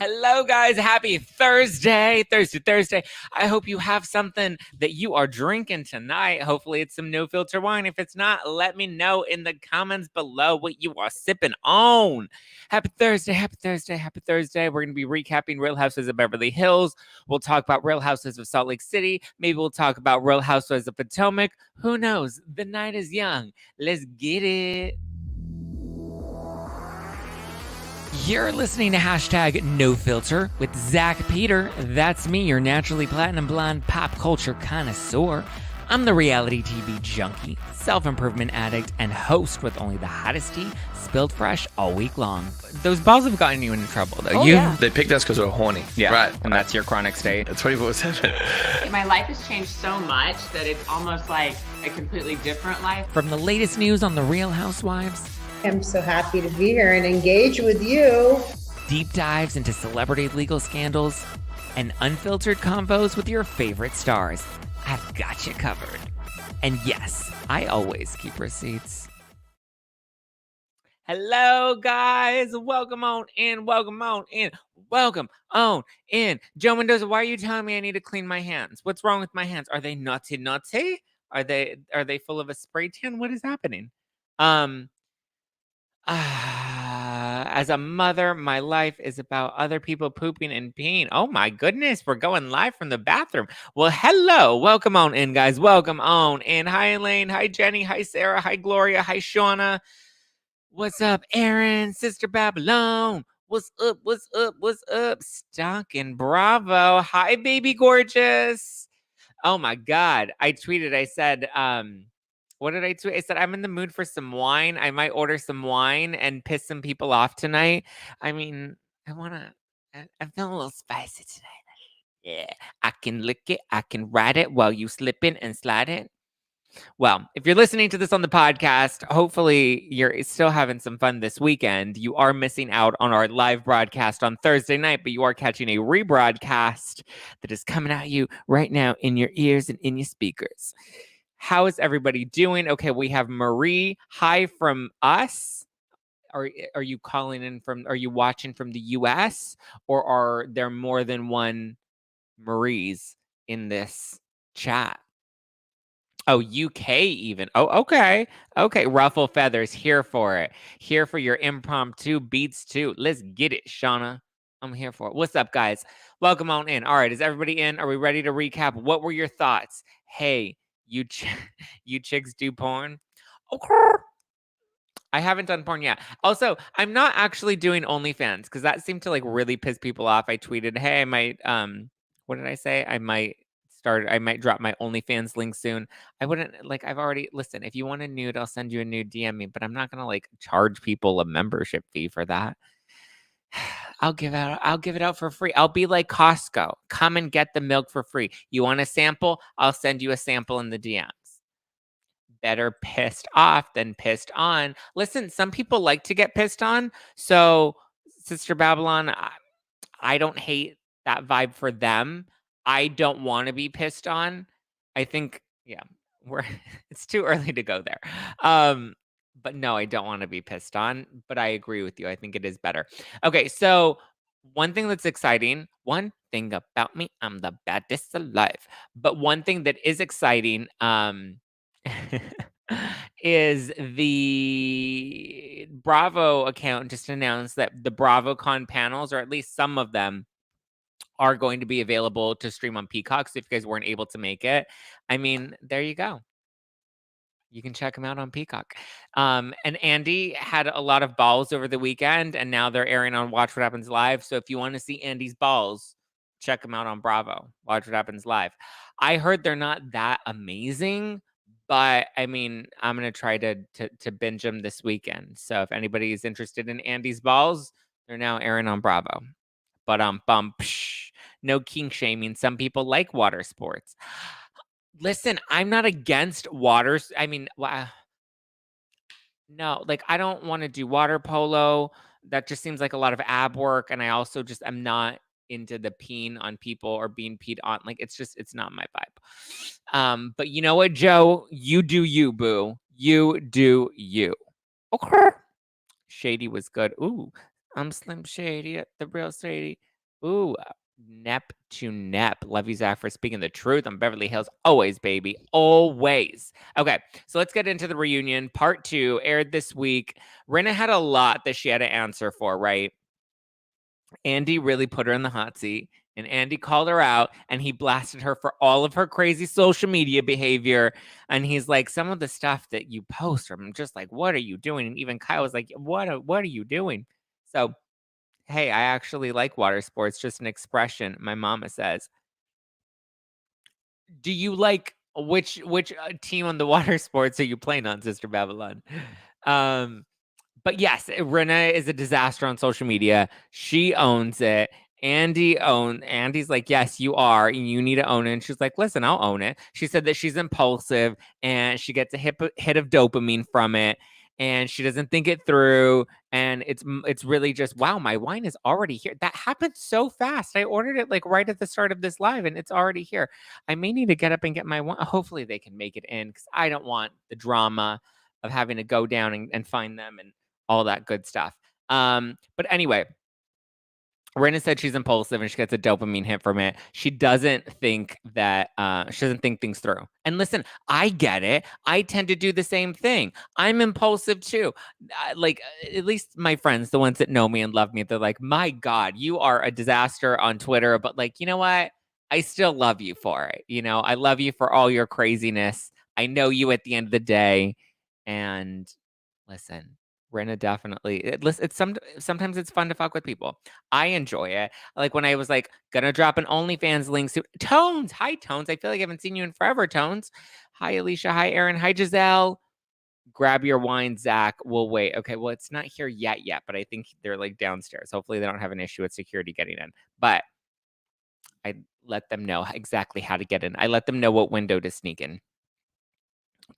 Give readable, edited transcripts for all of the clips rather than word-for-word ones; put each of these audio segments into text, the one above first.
Hello, guys. Happy Thursday. Thursday. I hope you have something that you are drinking tonight. Hopefully, it's some no filter wine. If it's not, let me know in the comments below what you are sipping on. Happy Thursday. Happy Thursday. Happy Thursday. We're going to be recapping Real Housewives of Beverly Hills. We'll talk about Real Housewives of Salt Lake City. Maybe we'll talk about Real Housewives of Potomac. Who knows? The night is young. Let's get it. You're listening to hashtag No Filter with Zack Peter. That's me, your naturally platinum blonde pop culture connoisseur. I'm the reality TV junkie, self-improvement addict, and host with only the hottest tea spilled fresh all week long. Those balls have gotten you into trouble, though. Yeah. They picked us because we were horny. Yeah, right. And that's your chronic state. 24/7. My life has changed so much that it's almost like a completely different life. From the latest news on the Real Housewives, I'm so happy to be here and engage with you. deep dives into celebrity legal scandals, and unfiltered convos with your favorite stars. I've got you covered. And yes, I always keep receipts. Hello, guys. Welcome on in. Welcome on in. Welcome on in. Joe Mendoza, why are you telling me I need to clean my hands? What's wrong with my hands? Are they naughty? Are they full of a spray tan? What is happening? As a mother, my life is about other people pooping and peeing. Oh my goodness, we're going live from the bathroom. Well, hello. Welcome on in, guys. Welcome on in. Hi, Elaine. Hi, Jenny. Hi, Sarah. Hi, Gloria. Hi, Shauna. What's up, Aaron? Sister Babylon. What's up? What's up? What's up? Stonkin' Bravo. Hi, baby gorgeous. Oh my God. I tweeted, I said, what did I tweet? I said, I'm in the mood for some wine. I might order some wine and piss some people off tonight. I mean, I'm feeling a little spicy tonight. Yeah, I can lick it. I can ride it while you slip in and slide it. Well, if you're listening to this on the podcast, hopefully you're still having some fun this weekend. You are missing out on our live broadcast on Thursday night, but you are catching a rebroadcast that is coming at you right now in your ears and in your speakers. How is everybody doing? Okay, we have Marie. Hi from us. Are you calling in from, are you watching from the US? Or are there more than one Maries in this chat? Oh, UK even. Oh, okay. Okay, ruffle feathers. Here for it. Here for your impromptu beats too. Let's get it, Shauna. I'm here for it. What's up, guys? Welcome on in. All right, is everybody in? Are we ready to recap? What were your thoughts? Hey, you chicks do porn? Okay. I haven't done porn yet. Also, I'm not actually doing OnlyFans because that seemed to like really piss people off. I tweeted, hey, I might what did I say? I might drop my OnlyFans link soon. I wouldn't like, I've already, listen, if you want a nude, I'll send you a nude, DM me, but I'm not gonna like charge people a membership fee for that. I'll give it out for free. I'll be like Costco. Come and get the milk for free. You want a sample? I'll send you a sample in the DMs. Better pissed off than pissed on. Listen, some people like to get pissed on. So, Sister Babylon, I don't hate that vibe for them. I don't want to be pissed on. I think, yeah, it's too early to go there. But no, I don't want to be pissed on, but I agree with you. I think it is better. Okay, so one thing that's exciting, one thing about me, I'm the baddest alive. But one thing that is exciting, is the Bravo account just announced that the Bravocon panels, or at least some of them, are going to be available to stream on Peacock. So if you guys weren't able to make it, I mean, there you go. You can check them out on Peacock. And Andy had a lot of balls over the weekend, and now they're airing on Watch What Happens Live. So if you want to see Andy's balls, check them out on Bravo. Watch What Happens Live. I heard they're not that amazing, but I mean, I'm gonna try to binge them this weekend. So if anybody is interested in Andy's balls, they're now airing on Bravo. But no kink shaming. Some people like water sports. Listen, I'm not against waters. I mean, no, like I don't want to do water polo. That just seems like a lot of ab work, and I also just am not into the peeing on people or being peed on. Like it's not my vibe. But you know what, Joe? You do you, boo. You do you. Okay. Shady was good. Ooh, I'm Slim Shady at the Real Shady. Ooh, Nep to Nep. Love you, Zach, for speaking the truth on Beverly Hills. Always, baby. Always. Okay, so let's get into the reunion. Part 2 aired this week. Rinna had a lot that she had to answer for, right? Andy really put her in the hot seat, and Andy called her out, and he blasted her for all of her crazy social media behavior. And he's like, some of the stuff that you post, I'm just like, what are you doing? And even Kyle was like, what are you doing? So, hey, I actually like water sports, just an expression, my mama says. Do you like which team on the water sports are you playing on, Sister Babylon? But yes, Rinna is a disaster on social media. She owns it. Andy's like, yes, you are. And you need to own it. And she's like, listen, I'll own it. She said that she's impulsive and she gets a hit of dopamine from it. And she doesn't think it through. And it's really just, wow, my wine is already here. That happened so fast. I ordered it like right at the start of this live and it's already here. I may need to get up and get my wine. Hopefully they can make it in because I don't want the drama of having to go down and find them and all that good stuff. But anyway, Rinna said she's impulsive and she gets a dopamine hit from it. She doesn't think things through. And listen, I get it. I tend to do the same thing. I'm impulsive too. At least my friends, the ones that know me and love me, they're like, my God, you are a disaster on Twitter. But like, you know what? I still love you for it. You know, I love you for all your craziness. I know you at the end of the day. And listen, Rinna definitely. Sometimes it's fun to fuck with people. I enjoy it. Like when I was like gonna drop an OnlyFans link to Tones. Hi Tones. I feel like I haven't seen you in forever, Tones. Hi Alicia. Hi Aaron. Hi Giselle. Grab your wine, Zach. We'll wait. Okay. Well, it's not here yet, but I think they're like downstairs. Hopefully they don't have an issue with security getting in. But I let them know exactly how to get in. I let them know what window to sneak in.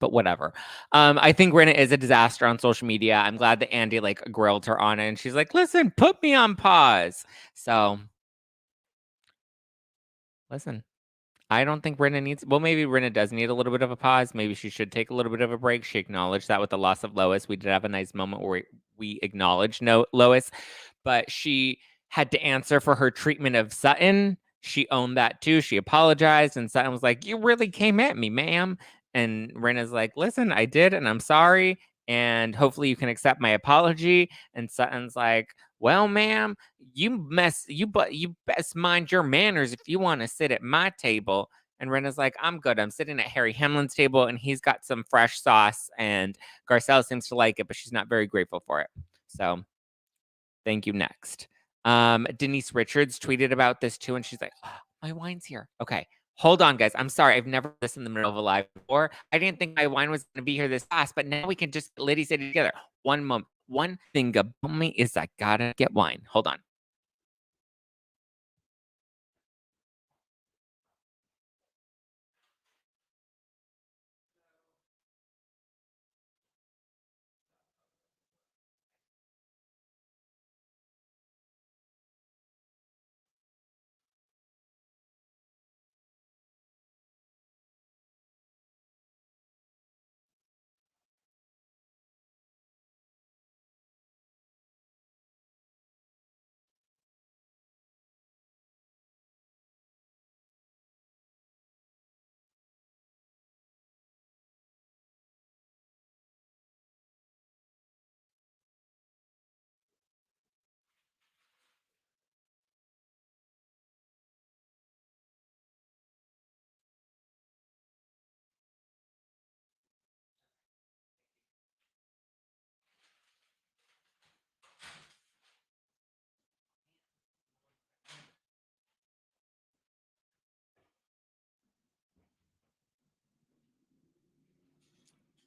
But whatever. I think Rinna is a disaster on social media. I'm glad that Andy like grilled her on it and she's like, listen, put me on pause. So listen, I don't think Rinna needs, well, maybe Rinna does need a little bit of a pause. Maybe she should take a little bit of a break. She acknowledged that with the loss of Lois. We did have a nice moment where we acknowledged Lois, but she had to answer for her treatment of Sutton. She owned that too. She apologized and Sutton was like, you really came at me, ma'am. And Rinna's like, listen, I did, and I'm sorry. And hopefully you can accept my apology. And Sutton's like, well, ma'am, you best mind your manners if you want to sit at my table. And Rinna's like, I'm good. I'm sitting at Harry Hamlin's table, and he's got some fresh sauce. And Garcelle seems to like it, but she's not very grateful for it. So thank you. Next. Denise Richards tweeted about this too, and she's like, oh, my wine's here. Okay. Hold on, guys. I'm sorry. I've never listened in the middle of a live before. I didn't think my wine was going to be here this fast, but now we can just Liddy say it together. One moment. One thing about me is I gotta get wine. Hold on.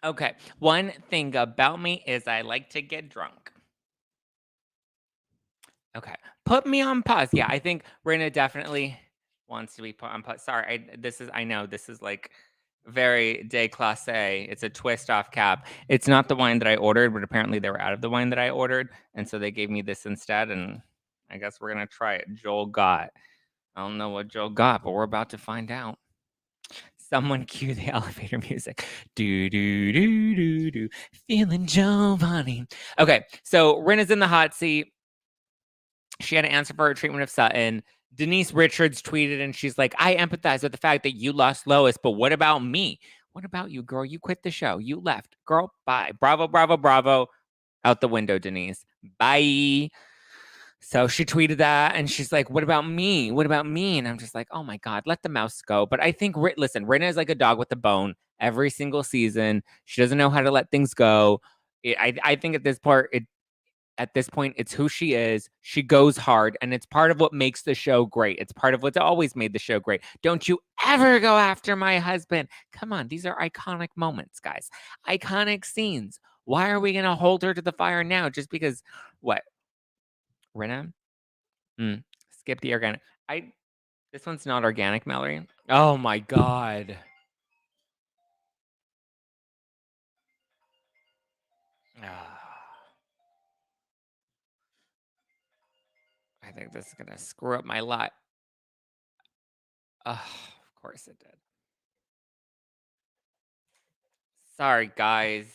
Okay. One thing about me is I like to get drunk. Okay. Put me on pause. Yeah, I think Rinna definitely wants to be put on pause. Sorry, I know this is like very déclassé. It's a twist off cap. It's not the wine that I ordered, but apparently they were out of the wine that I ordered, and so they gave me this instead. And I guess we're gonna try it. Joel got. I don't know what Joel got, but we're about to find out. Someone cue the elevator music. Do do do do do. Feeling Giovanni. Okay, so Rinna's in the hot seat. She had to answer for her treatment of Sutton. Denise Richards tweeted and she's like, I empathize with the fact that you lost Lois, but what about me? What about you, girl? You quit the show. You left. Girl, bye. Bravo, bravo, bravo. Out the window, Denise. Bye. So she tweeted that and she's like, what about me? What about me? And I'm just like, oh my God, let the mouse go. But I think, listen, Rinna is like a dog with a bone every single season. She doesn't know how to let things go. I think at this point, it's who she is. She goes hard, and it's part of what makes the show great. It's part of what's always made the show great. Don't you ever go after my husband. Come on, these are iconic moments, guys. Iconic scenes. Why are we going to hold her to the fire now just because, what? Rinna? Skip the organic. This one's not organic, Mallory. Oh my God. I think this is going to screw up my lot. Of course it did. Sorry, guys.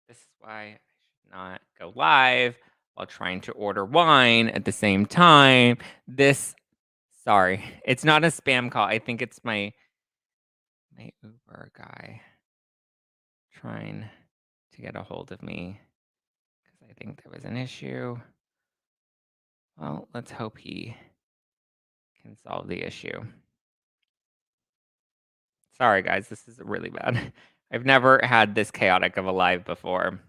This is why I should not go live while trying to order wine at the same time. Sorry, it's not a spam call. I think it's my Uber guy trying to get a hold of me because I think there was an issue. Well, let's hope he can solve the issue. Sorry, guys, this is really bad. I've never had this chaotic of a live before.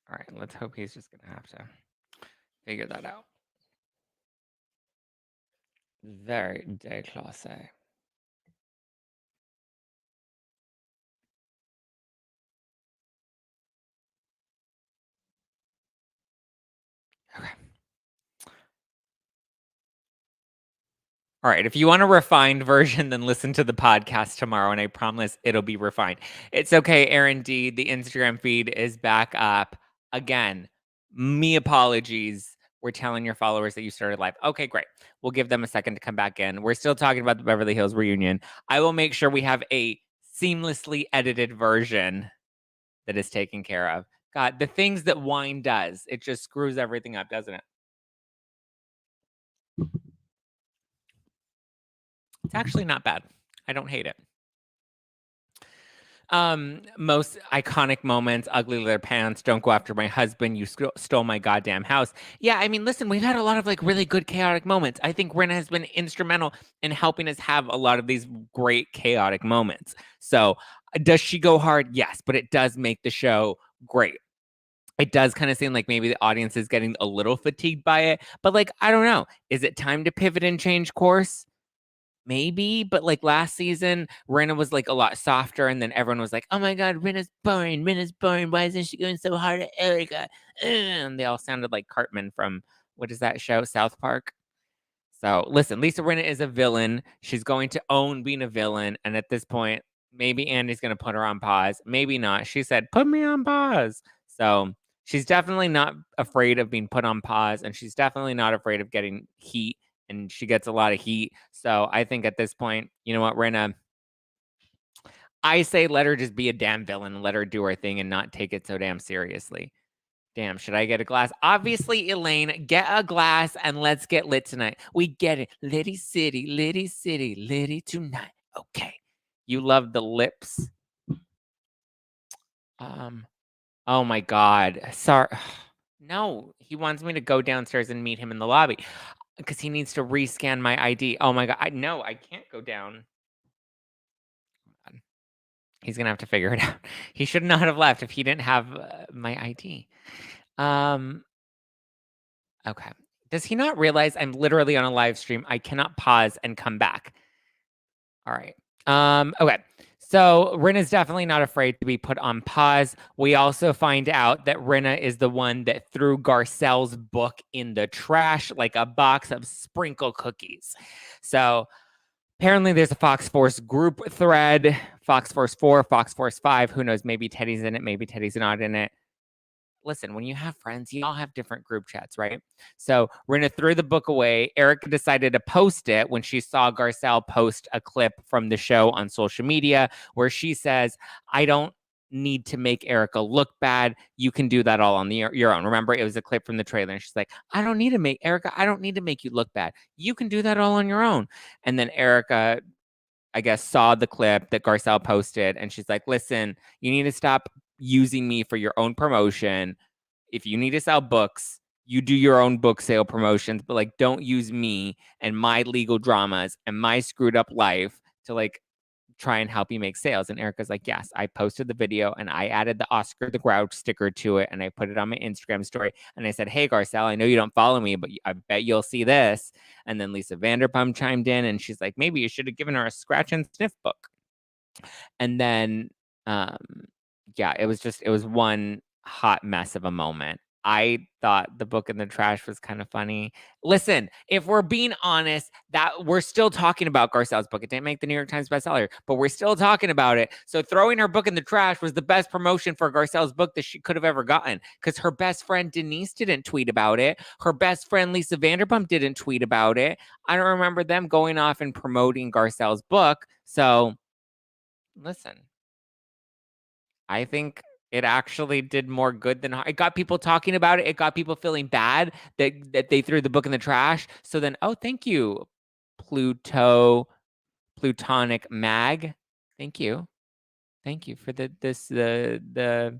All right, let's hope he's just gonna have to figure that out. Very déclassé. Okay. All right, if you want a refined version, then listen to the podcast tomorrow, and I promise it'll be refined. It's okay, Aaron D. The Instagram feed is back up. Again, me apologies. We're telling your followers that you started live. Okay, great. We'll give them a second to come back in. We're still talking about the Beverly Hills reunion. I will make sure we have a seamlessly edited version that is taken care of. God, the things that wine does, it just screws everything up, doesn't it? It's actually not bad. I don't hate it. Most iconic moments, ugly leather pants, don't go after my husband, you stole my goddamn house. Yeah, I mean, listen, we've had a lot of like really good chaotic moments. I think Rinna has been instrumental in helping us have a lot of these great chaotic moments. So does she go hard? Yes, but it does make the show great. It does kind of seem like maybe the audience is getting a little fatigued by it, but like, I don't know. Is it time to pivot and change course? Maybe, but like last season, Rinna was like a lot softer, and then everyone was like, "Oh my God, Rinna's boring. Rinna's boring. Why isn't she going so hard at Erica?" And they all sounded like Cartman from what is that show, South Park? So listen, Lisa Rinna is a villain. She's going to own being a villain, and at this point, maybe Andy's going to put her on pause. Maybe not. She said, "Put me on pause." So she's definitely not afraid of being put on pause, and she's definitely not afraid of getting heat. And she gets a lot of heat. So I think at this point, you know what, Rinna? I say let her just be a damn villain and let her do her thing and not take it so damn seriously. Damn, should I get a glass? Obviously, Elaine, get a glass and let's get lit tonight. We get it. Litty city, litty tonight. Okay. You love the lips. Oh my God. Sorry. No, he wants me to go downstairs and meet him in the lobby because he needs to rescan my ID. Oh my God. I can't go down. He's going to have to figure it out. He should not have left if he didn't have my ID. Okay. Does he not realize I'm literally on a live stream? I cannot pause and come back. All right. Okay. So Rinna's definitely not afraid to be put on pause. We also find out that Rinna is the one that threw Garcelle's book in the trash like a box of sprinkle cookies. So apparently there's a Fox Force group thread, Fox Force 4, Fox Force 5. Who knows? Maybe Teddy's in it. Maybe Teddy's not in it. Listen, when you have friends, you all have different group chats, right? So Rinna threw the book away. Erica decided to post it when she saw Garcelle post a clip from the show on social media where she says, I don't need to make Erica look bad. You can do that all on your own. Remember, it was a clip from the trailer. And she's like, I don't need to make you look bad. You can do that all on your own. And then Erica, I guess, saw the clip that Garcelle posted. And she's like, listen, you need to stop using me for your own promotion. If you need to sell books, you do your own book sale promotions, but like, don't use me and my legal dramas and my screwed up life to like try and help you make sales. And Erica's like, yes, I posted the video and I added the Oscar the Grouch sticker to it and I put it on my Instagram story. And I said, hey, Garcelle, I know you don't follow me, but I bet you'll see this. And then Lisa Vanderpump chimed in and she's like, maybe you should have given her a scratch and sniff book. And then, yeah, it was one hot mess of a moment. I thought the book in the trash was kind of funny. Listen, if we're being honest, that we're still talking about Garcelle's book. It didn't make the New York Times bestseller, but we're still talking about it. So throwing her book in the trash was the best promotion for Garcelle's book that she could have ever gotten, because her best friend Denise didn't tweet about it. Her best friend Lisa Vanderpump didn't tweet about it. I don't remember them going off and promoting Garcelle's book. So listen, I think it actually did more good than harm. It got people talking about it. It got people feeling bad that they threw the book in the trash. So then, oh, thank you, Plutonic Mag. Thank you for the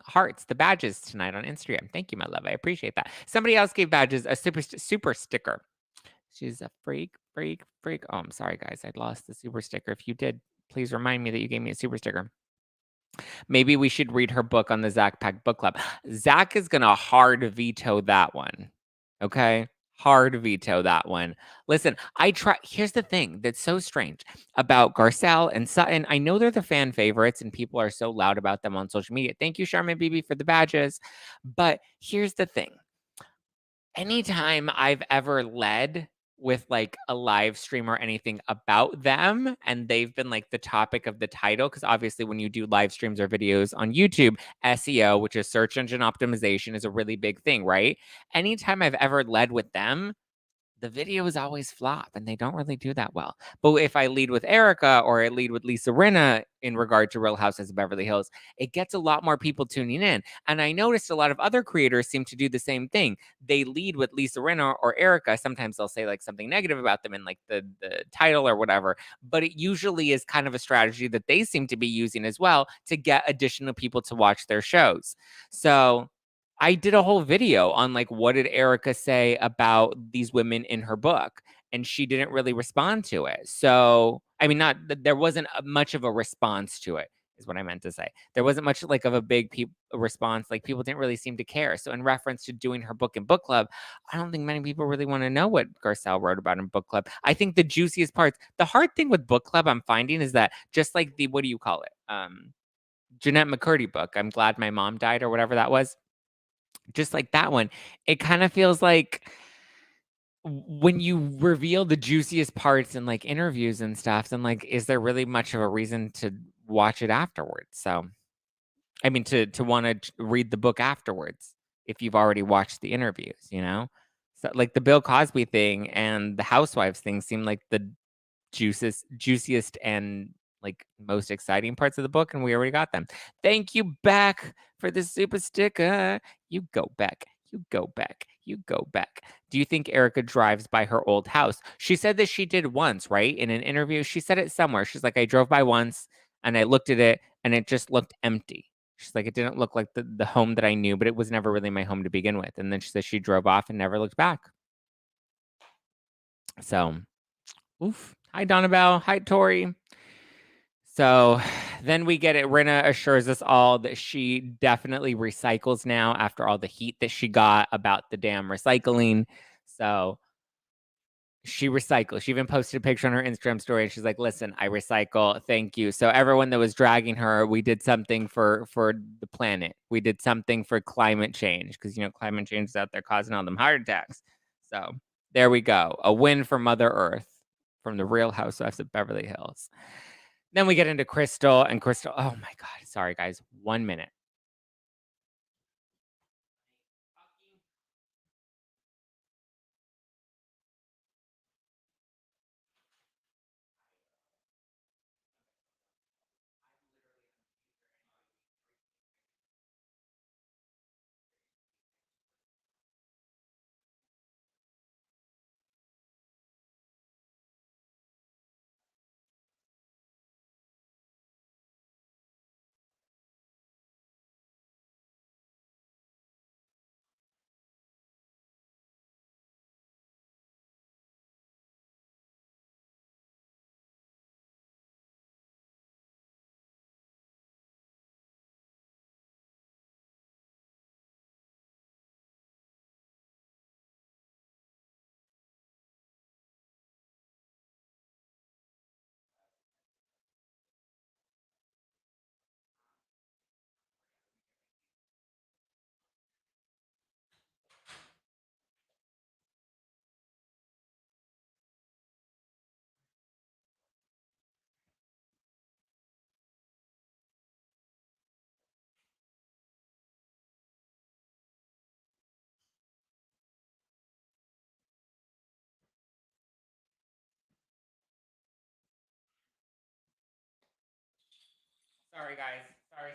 hearts, the badges tonight on Instagram. Thank you, my love. I appreciate that. Somebody else gave badges a super sticker. She's a freak. Oh, I'm sorry, guys. I lost the super sticker. If you did, please remind me that you gave me a super sticker. Maybe we should read her book on the Zack Pack Book Club. Zack is going to hard veto that one. Okay? Hard veto that one. Listen, here's the thing that's so strange about Garcelle and Sutton. I know they're the fan favorites and people are so loud about them on social media. Thank you, Charmin BB, for the badges. But here's the thing. Anytime I've ever led with like a live stream or anything about them and they've been like the topic of the title, because obviously when you do live streams or videos on YouTube, SEO, which is search engine optimization, is a really big thing, right? Anytime I've ever led with them, the videos always flop and they don't really do that well. But if I lead with Erica or I lead with Lisa Rinna in regard to Real Housewives of Beverly Hills, it gets a lot more people tuning in. And I noticed a lot of other creators seem to do the same thing. They lead with Lisa Rinna or Erica. Sometimes they'll say like something negative about them in like the title or whatever. But it usually is kind of a strategy that they seem to be using as well to get additional people to watch their shows. So I did a whole video on like, what did Erica say about these women in her book? And she didn't really respond to it. So, I mean, there wasn't much of a response to it, is what I meant to say. There wasn't much like of a big response. Like people didn't really seem to care. So in reference to doing her book in book club, I don't think many people really want to know what Garcelle wrote about in book club. I think the juiciest parts, the hard thing with book club I'm finding is that just like the, what do you call it? Jeanette McCurdy book, I'm Glad My Mom Died or whatever that was. Just like that one, it kind of feels like when you reveal the juiciest parts in like interviews and stuff, then like, is there really much of a reason to watch it afterwards? So, I mean, to want to read the book afterwards if you've already watched the interviews, you know? So, like the Bill Cosby thing and the Housewives thing seem like the juiciest and like most exciting parts of the book, and we already got them. Thank you, Beck, for the super sticker. You go back. You go back. You go back. Do you think Erica drives by her old house? She said that she did once, right? In an interview, she said it somewhere. She's like, I drove by once and I looked at it and it just looked empty. She's like, it didn't look like the home that I knew, but it was never really my home to begin with. And then she said she drove off and never looked back. So, oof. Hi, Donabelle. Hi, Tori. So then we get it. Rinna assures us all that she definitely recycles now after all the heat that she got about the damn recycling. So she recycles. She even posted a picture on her Instagram story and she's like, listen, I recycle. Thank you. So everyone that was dragging her, we did something for the planet. We did something for climate change because, you know, climate change is out there causing all them heart attacks. So there we go. A win for Mother Earth from the Real Housewives of Beverly Hills. Then we get into Crystal and Crystal. Oh my God. Sorry, guys. 1 minute. Sorry, guys. Sorry.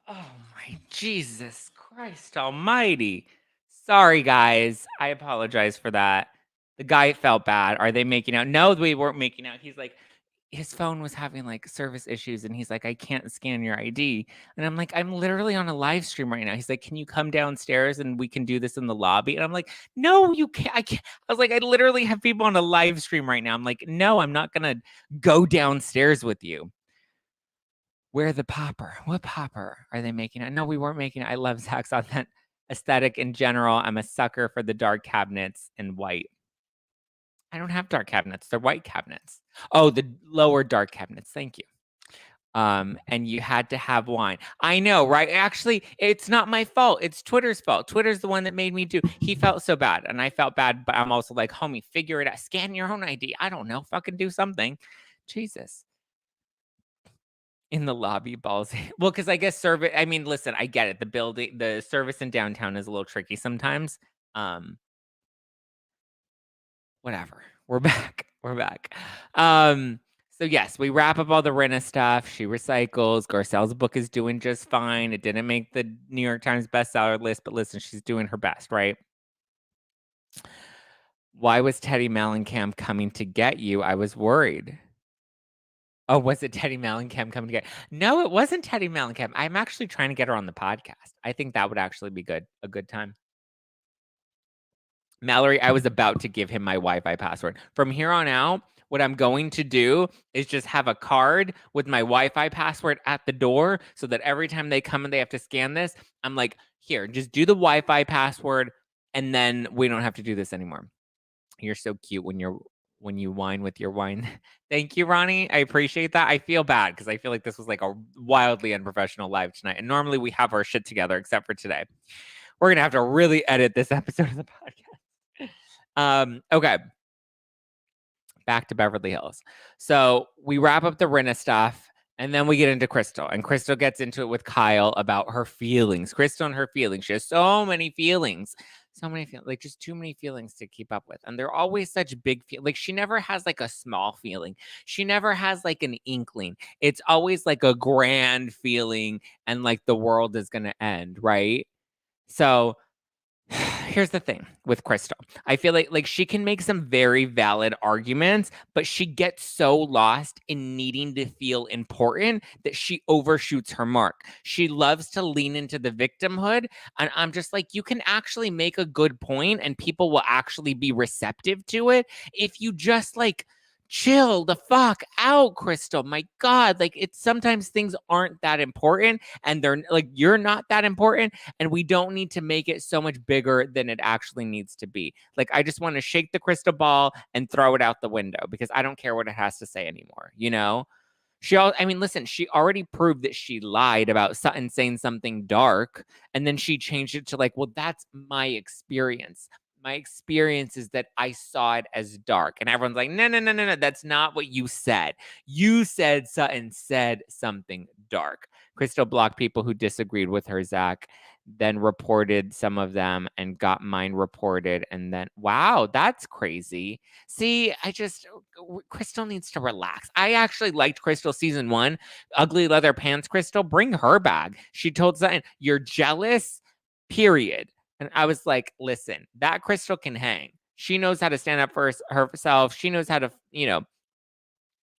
Oh my Jesus Christ almighty. Sorry, guys. I apologize for that. The guy felt bad. Are they making out? No, we weren't making out. He's like, his phone was having like service issues and he's like, I can't scan your ID. And I'm like, I'm literally on a live stream right now. He's like, can you come downstairs and we can do this in the lobby? And I'm like, no, you can't. I can't. I was like, I literally have people on a live stream right now. I'm like, no, I'm not going to go downstairs with you. Where the popper? What popper are they making? No, we weren't making it. I love Zach's aesthetic in general. I'm a sucker for the dark cabinets in white. I don't have dark cabinets. They're white cabinets. Oh, the lower dark cabinets. Thank you. And you had to have wine. I know, right? Actually, it's not my fault. It's Twitter's fault. Twitter's the one that made me do. He felt so bad, and I felt bad, but I'm also like, homie, figure it out. Scan your own ID. I don't know. Fucking do something. Jesus. In the lobby, balls. Well, because I guess service. I mean, listen, I get it. The service in downtown is a little tricky sometimes. Whatever. We're back. We're back. So yes, we wrap up all the Rinna stuff. She recycles. Garcelle's book is doing just fine. It didn't make the New York Times bestseller list, but listen, she's doing her best, right? Why was Teddy Mellencamp coming to get you? I was worried. Oh, was it Teddy Mellencamp coming to get? No, it wasn't Teddy Mellencamp. I'm actually trying to get her on the podcast. I think that would actually be a good time. Mallory, I was about to give him my Wi-Fi password. From here on out, what I'm going to do is just have a card with my Wi-Fi password at the door so that every time they come and they have to scan this, I'm like, here, just do the Wi-Fi password and then we don't have to do this anymore. You're so cute when you whine with your wine. Thank you, Ronnie. I appreciate that. I feel bad because I feel like this was like a wildly unprofessional live tonight. And normally we have our shit together except for today. We're going to have to really edit this episode of the podcast. Okay. Back to Beverly Hills. So we wrap up the Rinna stuff and then we get into Crystal. And Crystal gets into it with Kyle about her feelings. Crystal and her feelings. She has so many feelings. So many feelings, like just too many feelings to keep up with. And they're always such big feelings. Like she never has like a small feeling. She never has like an inkling. It's always like a grand feeling and like the world is going to end, right? So here's the thing with Crystal. I feel like she can make some very valid arguments, but she gets so lost in needing to feel important that she overshoots her mark. She loves to lean into the victimhood, and I'm just like, you can actually make a good point and people will actually be receptive to it if you just like chill the fuck out, Crystal. My God, like it's sometimes things aren't that important and they're like, you're not that important and we don't need to make it so much bigger than it actually needs to be. Like, I just want to shake the crystal ball and throw it out the window because I don't care what it has to say anymore, you know? I mean, listen, she already proved that she lied about Sutton saying something dark, and then she changed it to like, well, that's my experience. My experience is that I saw it as dark. And everyone's like, no, that's not what you said. You said Sutton said something dark. Crystal blocked people who disagreed with her, Zach, then reported some of them and got mine reported. And then, wow, that's crazy. See, Crystal needs to relax. I actually liked Crystal season 1. Ugly leather pants Crystal, bring her back. She told Sutton, you're jealous, period. And I was like, listen, that Crystal can hang. She knows how to stand up for herself. She knows how to,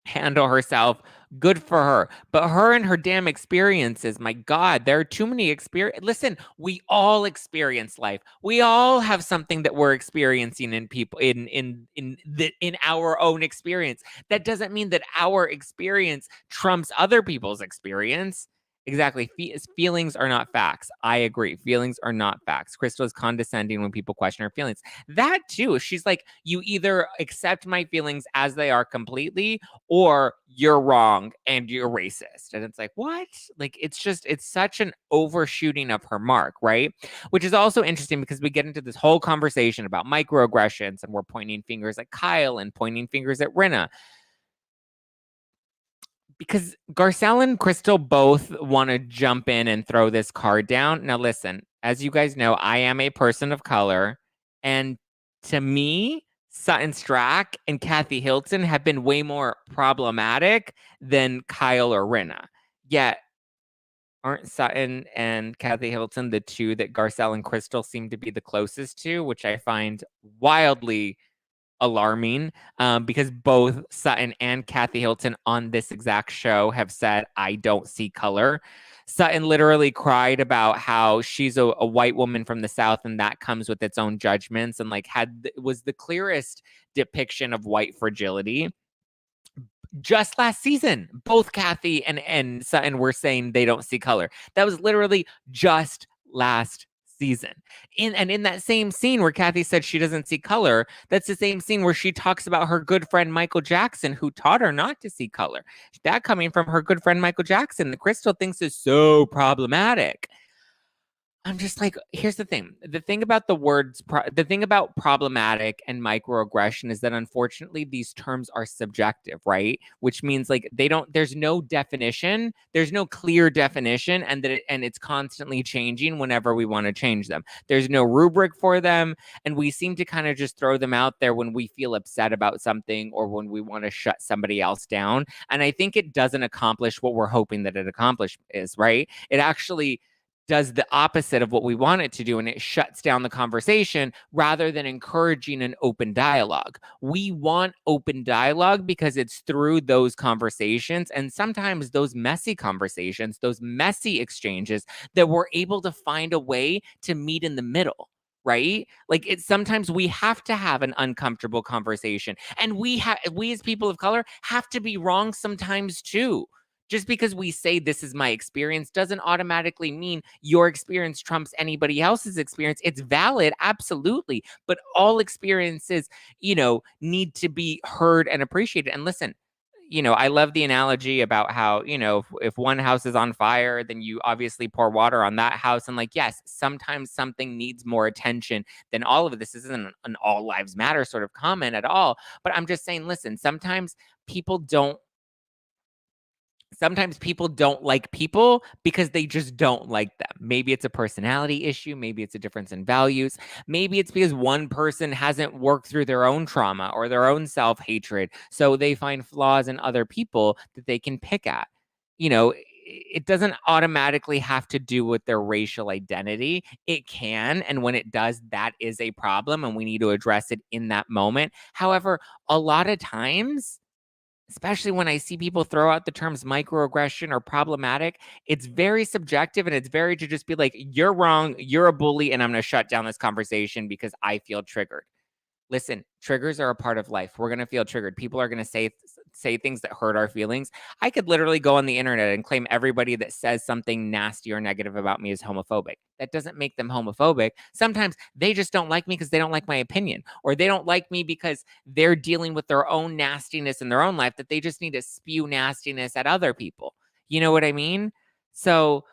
handle herself. Good for her. But her and her damn experiences, my God, there are too many experience. Listen, we all experience life. We all have something that we're experiencing in people in our own experience. That doesn't mean that our experience trumps other people's experience. Exactly. Feelings are not facts. I agree. Feelings are not facts. Crystal is condescending when people question her feelings. That too. She's like, you either accept my feelings as they are completely, or you're wrong and you're racist. And it's like, what? Like, it's such an overshooting of her mark, right? Which is also interesting because we get into this whole conversation about microaggressions and we're pointing fingers at Kyle and pointing fingers at Rinna. Because Garcelle and Crystal both want to jump in and throw this card down. Now, listen, as you guys know, I am a person of color. And to me, Sutton Strack and Kathy Hilton have been way more problematic than Kyle or Rinna. Yet, aren't Sutton and Kathy Hilton the two that Garcelle and Crystal seem to be the closest to, which I find wildly alarming, because both Sutton and Kathy Hilton on this exact show have said, I don't see color. Sutton literally cried about how she's a white woman from the South and that comes with its own judgments, and like was the clearest depiction of white fragility. Just last season, both Kathy and Sutton were saying they don't see color. That was literally just last season. In that same scene where Kathy said she doesn't see color, that's the same scene where she talks about her good friend Michael Jackson, who taught her not to see color. That coming from her good friend Michael Jackson, that Crystal thinks is so problematic. I'm just like, here's the thing. The thing about the thing about problematic and microaggression is that unfortunately these terms are subjective, right? Which means like there's no definition, there's no clear definition, and it's constantly changing whenever we want to change them. There's no rubric for them, and we seem to kind of just throw them out there when we feel upset about something or when we want to shut somebody else down. And I think it doesn't accomplish what we're hoping that it accomplishes, right? It actually does the opposite of what we want it to do, and it shuts down the conversation rather than encouraging an open dialogue. We want open dialogue because it's through those conversations and sometimes those messy conversations, those messy exchanges, that we're able to find a way to meet in the middle. Right? Like sometimes we have to have an uncomfortable conversation, and we as people of color have to be wrong sometimes too. Just because we say this is my experience doesn't automatically mean your experience trumps anybody else's experience. It's valid, absolutely. But all experiences, need to be heard and appreciated. And listen, I love the analogy about how, if one house is on fire, then you obviously pour water on that house. And like, yes, sometimes something needs more attention than all of this. This isn't an all lives matter sort of comment at all. But I'm just saying, listen, sometimes people don't like people because they just don't like them. Maybe it's a personality issue. Maybe it's a difference in values. Maybe it's because one person hasn't worked through their own trauma or their own self-hatred. So they find flaws in other people that they can pick at. It doesn't automatically have to do with their racial identity. It can. And when it does, that is a problem. And we need to address it in that moment. However, a lot of times, especially when I see people throw out the terms microaggression or problematic, it's very subjective, and it's very to just be like, you're wrong, you're a bully, and I'm going to shut down this conversation because I feel triggered. Listen, triggers are a part of life. We're going to feel triggered. People are going to say things that hurt our feelings. I could literally go on the internet and claim everybody that says something nasty or negative about me is homophobic. That doesn't make them homophobic. Sometimes they just don't like me because they don't like my opinion, or they don't like me because they're dealing with their own nastiness in their own life that they just need to spew nastiness at other people. You know what I mean? So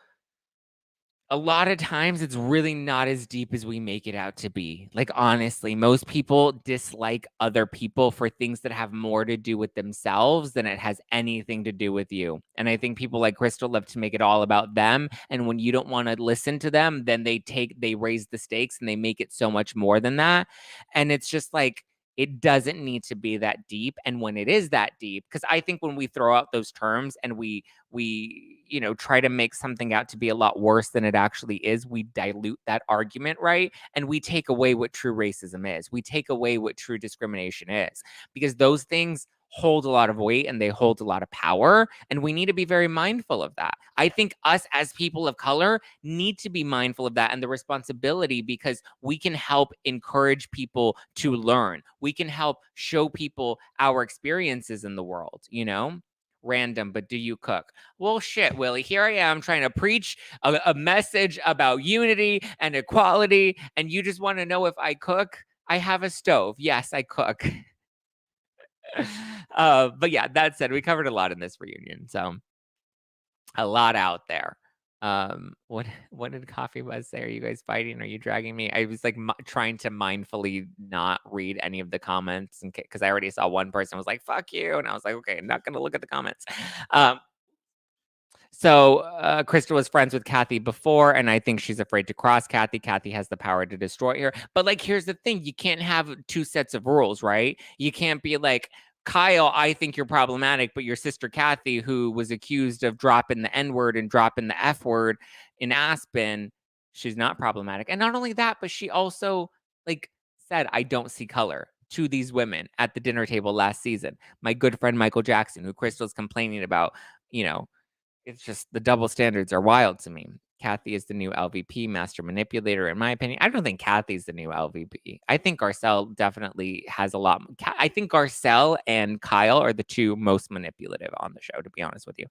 a lot of times it's really not as deep as we make it out to be. Like, honestly, most people dislike other people for things that have more to do with themselves than it has anything to do with you. And I think people like Crystal love to make it all about them. And when you don't want to listen to them, then they raise the stakes and they make it so much more than that. And it's just like, it doesn't need to be that deep. And when it is that deep, because I think when we throw out those terms and we try to make something out to be a lot worse than it actually is, we dilute that argument, right? And we take away what true racism is. We take away what true discrimination is, because those things hold a lot of weight and they hold a lot of power. And we need to be very mindful of that. I think us as people of color need to be mindful of that and the responsibility, because we can help encourage people to learn. We can help show people our experiences in the world, you know? Random, but do you cook? Well, shit, Willie, here I am trying to preach a message about unity and equality, and you just want to know if I cook? I have a stove. Yes, I cook. But yeah, that said, we covered a lot in this reunion, so a lot out there. What did Coffee Buzz say? Are you guys fighting? Are you dragging me? I was like trying to mindfully not read any of the comments, because I already saw one person was like "fuck you," and I was like, okay, I'm not gonna look at the comments. So Krista was friends with Kathy before, and I think she's afraid to cross Kathy. Kathy has the power to destroy her. But like, here's the thing: you can't have two sets of rules, right? You can't be like, Kyle, I think you're problematic, but your sister Kathy, who was accused of dropping the N-word and dropping the F-word in Aspen, she's not problematic. And not only that, but she also like said, I don't see color to these women at the dinner table last season. My good friend Michael Jackson, who Crystal's complaining about, you know, it's just the double standards are wild to me. Kathy is the new LVP, master manipulator, in my opinion. I don't think Kathy's the new LVP. I think Garcelle definitely has a lot. I think Garcelle and Kyle are the two most manipulative on the show, to be honest with you.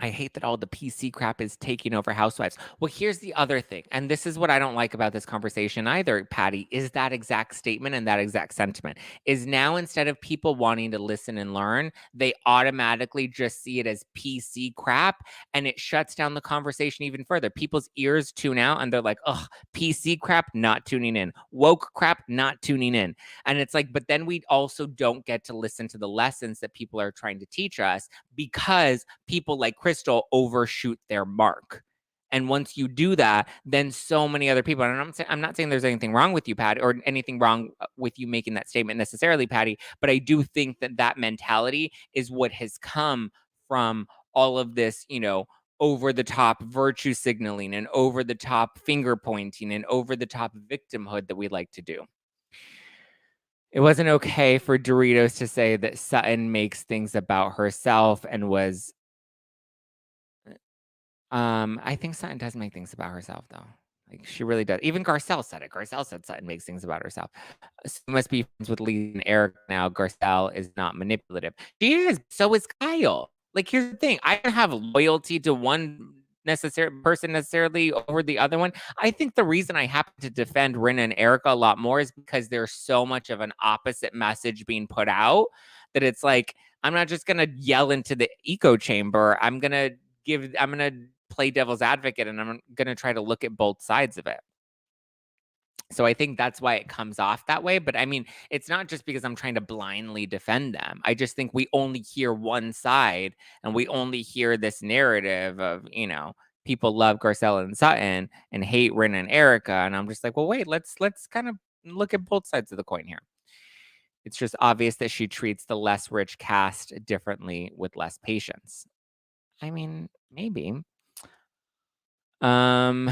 I hate that all the PC crap is taking over Housewives. Well, here's the other thing, and this is what I don't like about this conversation either, Patty, is that exact statement and that exact sentiment. Is now, instead of people wanting to listen and learn, they automatically just see it as PC crap, and it shuts down the conversation even further. People's ears tune out, and they're like, ugh, PC crap, not tuning in. Woke crap, not tuning in. And it's like, but then we also don't get to listen to the lessons that people are trying to teach us, because people like Crystal overshoot their mark. And once you do that, then so many other people, and I'm not saying there's anything wrong with you, Patty, or anything wrong with you making that statement necessarily, Patty, but I do think that that mentality is what has come from all of this, you know, over the top virtue signaling and over the top finger pointing and over the top victimhood that we like to do. It wasn't okay for Doritos to say that Sutton makes things about herself and was I think Sutton does make things about herself, though. Like, she really does. Even Garcelle said it. Garcelle said Sutton makes things about herself. So you must be friends with Lee and Eric now. Garcelle is not manipulative. She is. So is Kyle. Like, here's the thing. I don't have loyalty to one person necessarily over the other one. I think the reason I happen to defend Rinna and Erica a lot more is because there's so much of an opposite message being put out that it's like, I'm not just going to yell into the echo chamber. I'm going to play devil's advocate, and I'm going to try to look at both sides of it. So I think that's why it comes off that way. But I mean, it's not just because I'm trying to blindly defend them. I just think we only hear one side, and we only hear this narrative of, you know, people love Garcelle and Sutton and hate Rinna and Erica. And I'm just like, well, wait, let's kind of look at both sides of the coin here. It's just obvious that she treats the less rich cast differently with less patience. I mean, maybe. The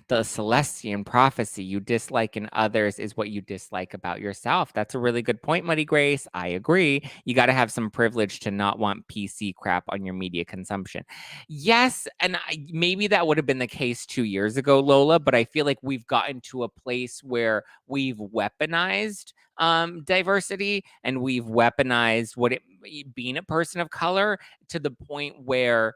Celestian prophecy, you dislike in others is what you dislike about yourself. That's a really good point, Muddy Grace. I agree. You got to have some privilege to not want PC crap on your media consumption. Yes, and maybe that would have been the case 2 years ago, Lola, but I feel like we've gotten to a place where we've weaponized diversity, and we've weaponized being a person of color to the point where,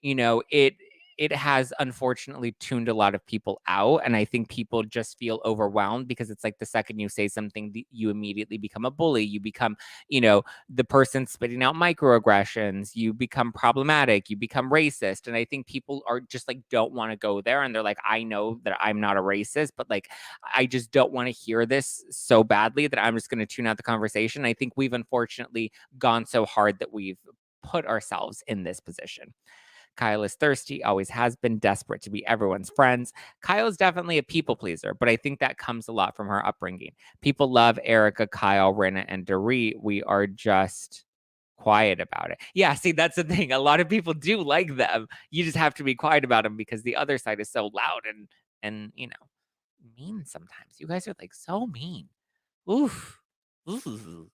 you know, it has unfortunately tuned a lot of people out. And I think people just feel overwhelmed, because it's like the second you say something, you immediately become a bully. You become, you know, the person spitting out microaggressions. You become problematic. You become racist. And I think people are just like, don't want to go there. And they're like, I know that I'm not a racist, but like, I just don't want to hear this so badly that I'm just going to tune out the conversation. I think we've unfortunately gone so hard that we've put ourselves in this position. Kyle is thirsty, always has been, desperate to be everyone's friends. Kyle is definitely a people pleaser, but I think that comes a lot from her upbringing. People love Erica, Kyle, Rinna, and Dorit. We are just quiet about it. Yeah, see, that's the thing. A lot of people do like them. You just have to be quiet about them because the other side is so loud and you know, mean sometimes. You guys are like so mean. Oof. Ooh.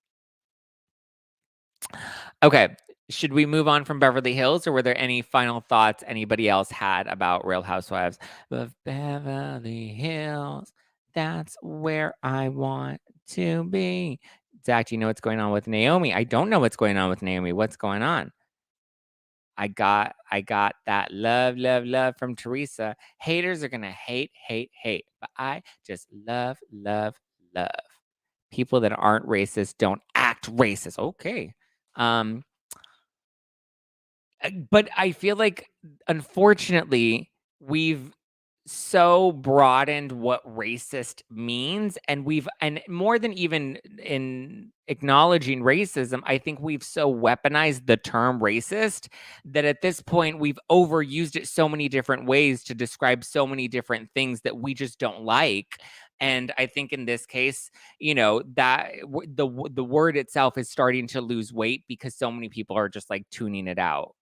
Okay. Should we move on from Beverly Hills, or were there any final thoughts anybody else had about Real Housewives of Beverly Hills? That's where I want to be. Zach, do you know what's going on with Naomi? I don't know what's going on with Naomi. What's going on? I got that love, love, love from Teresa. Haters are gonna hate, hate, hate. But I just love, love, love. People that aren't racist don't act racist. Okay. But I feel like, unfortunately, we've so broadened what racist means, and more than even in acknowledging racism, I think we've so weaponized the term racist that at this point we've overused it so many different ways to describe so many different things that we just don't like. And I think in this case, that the word itself is starting to lose weight because so many people are just like tuning it out.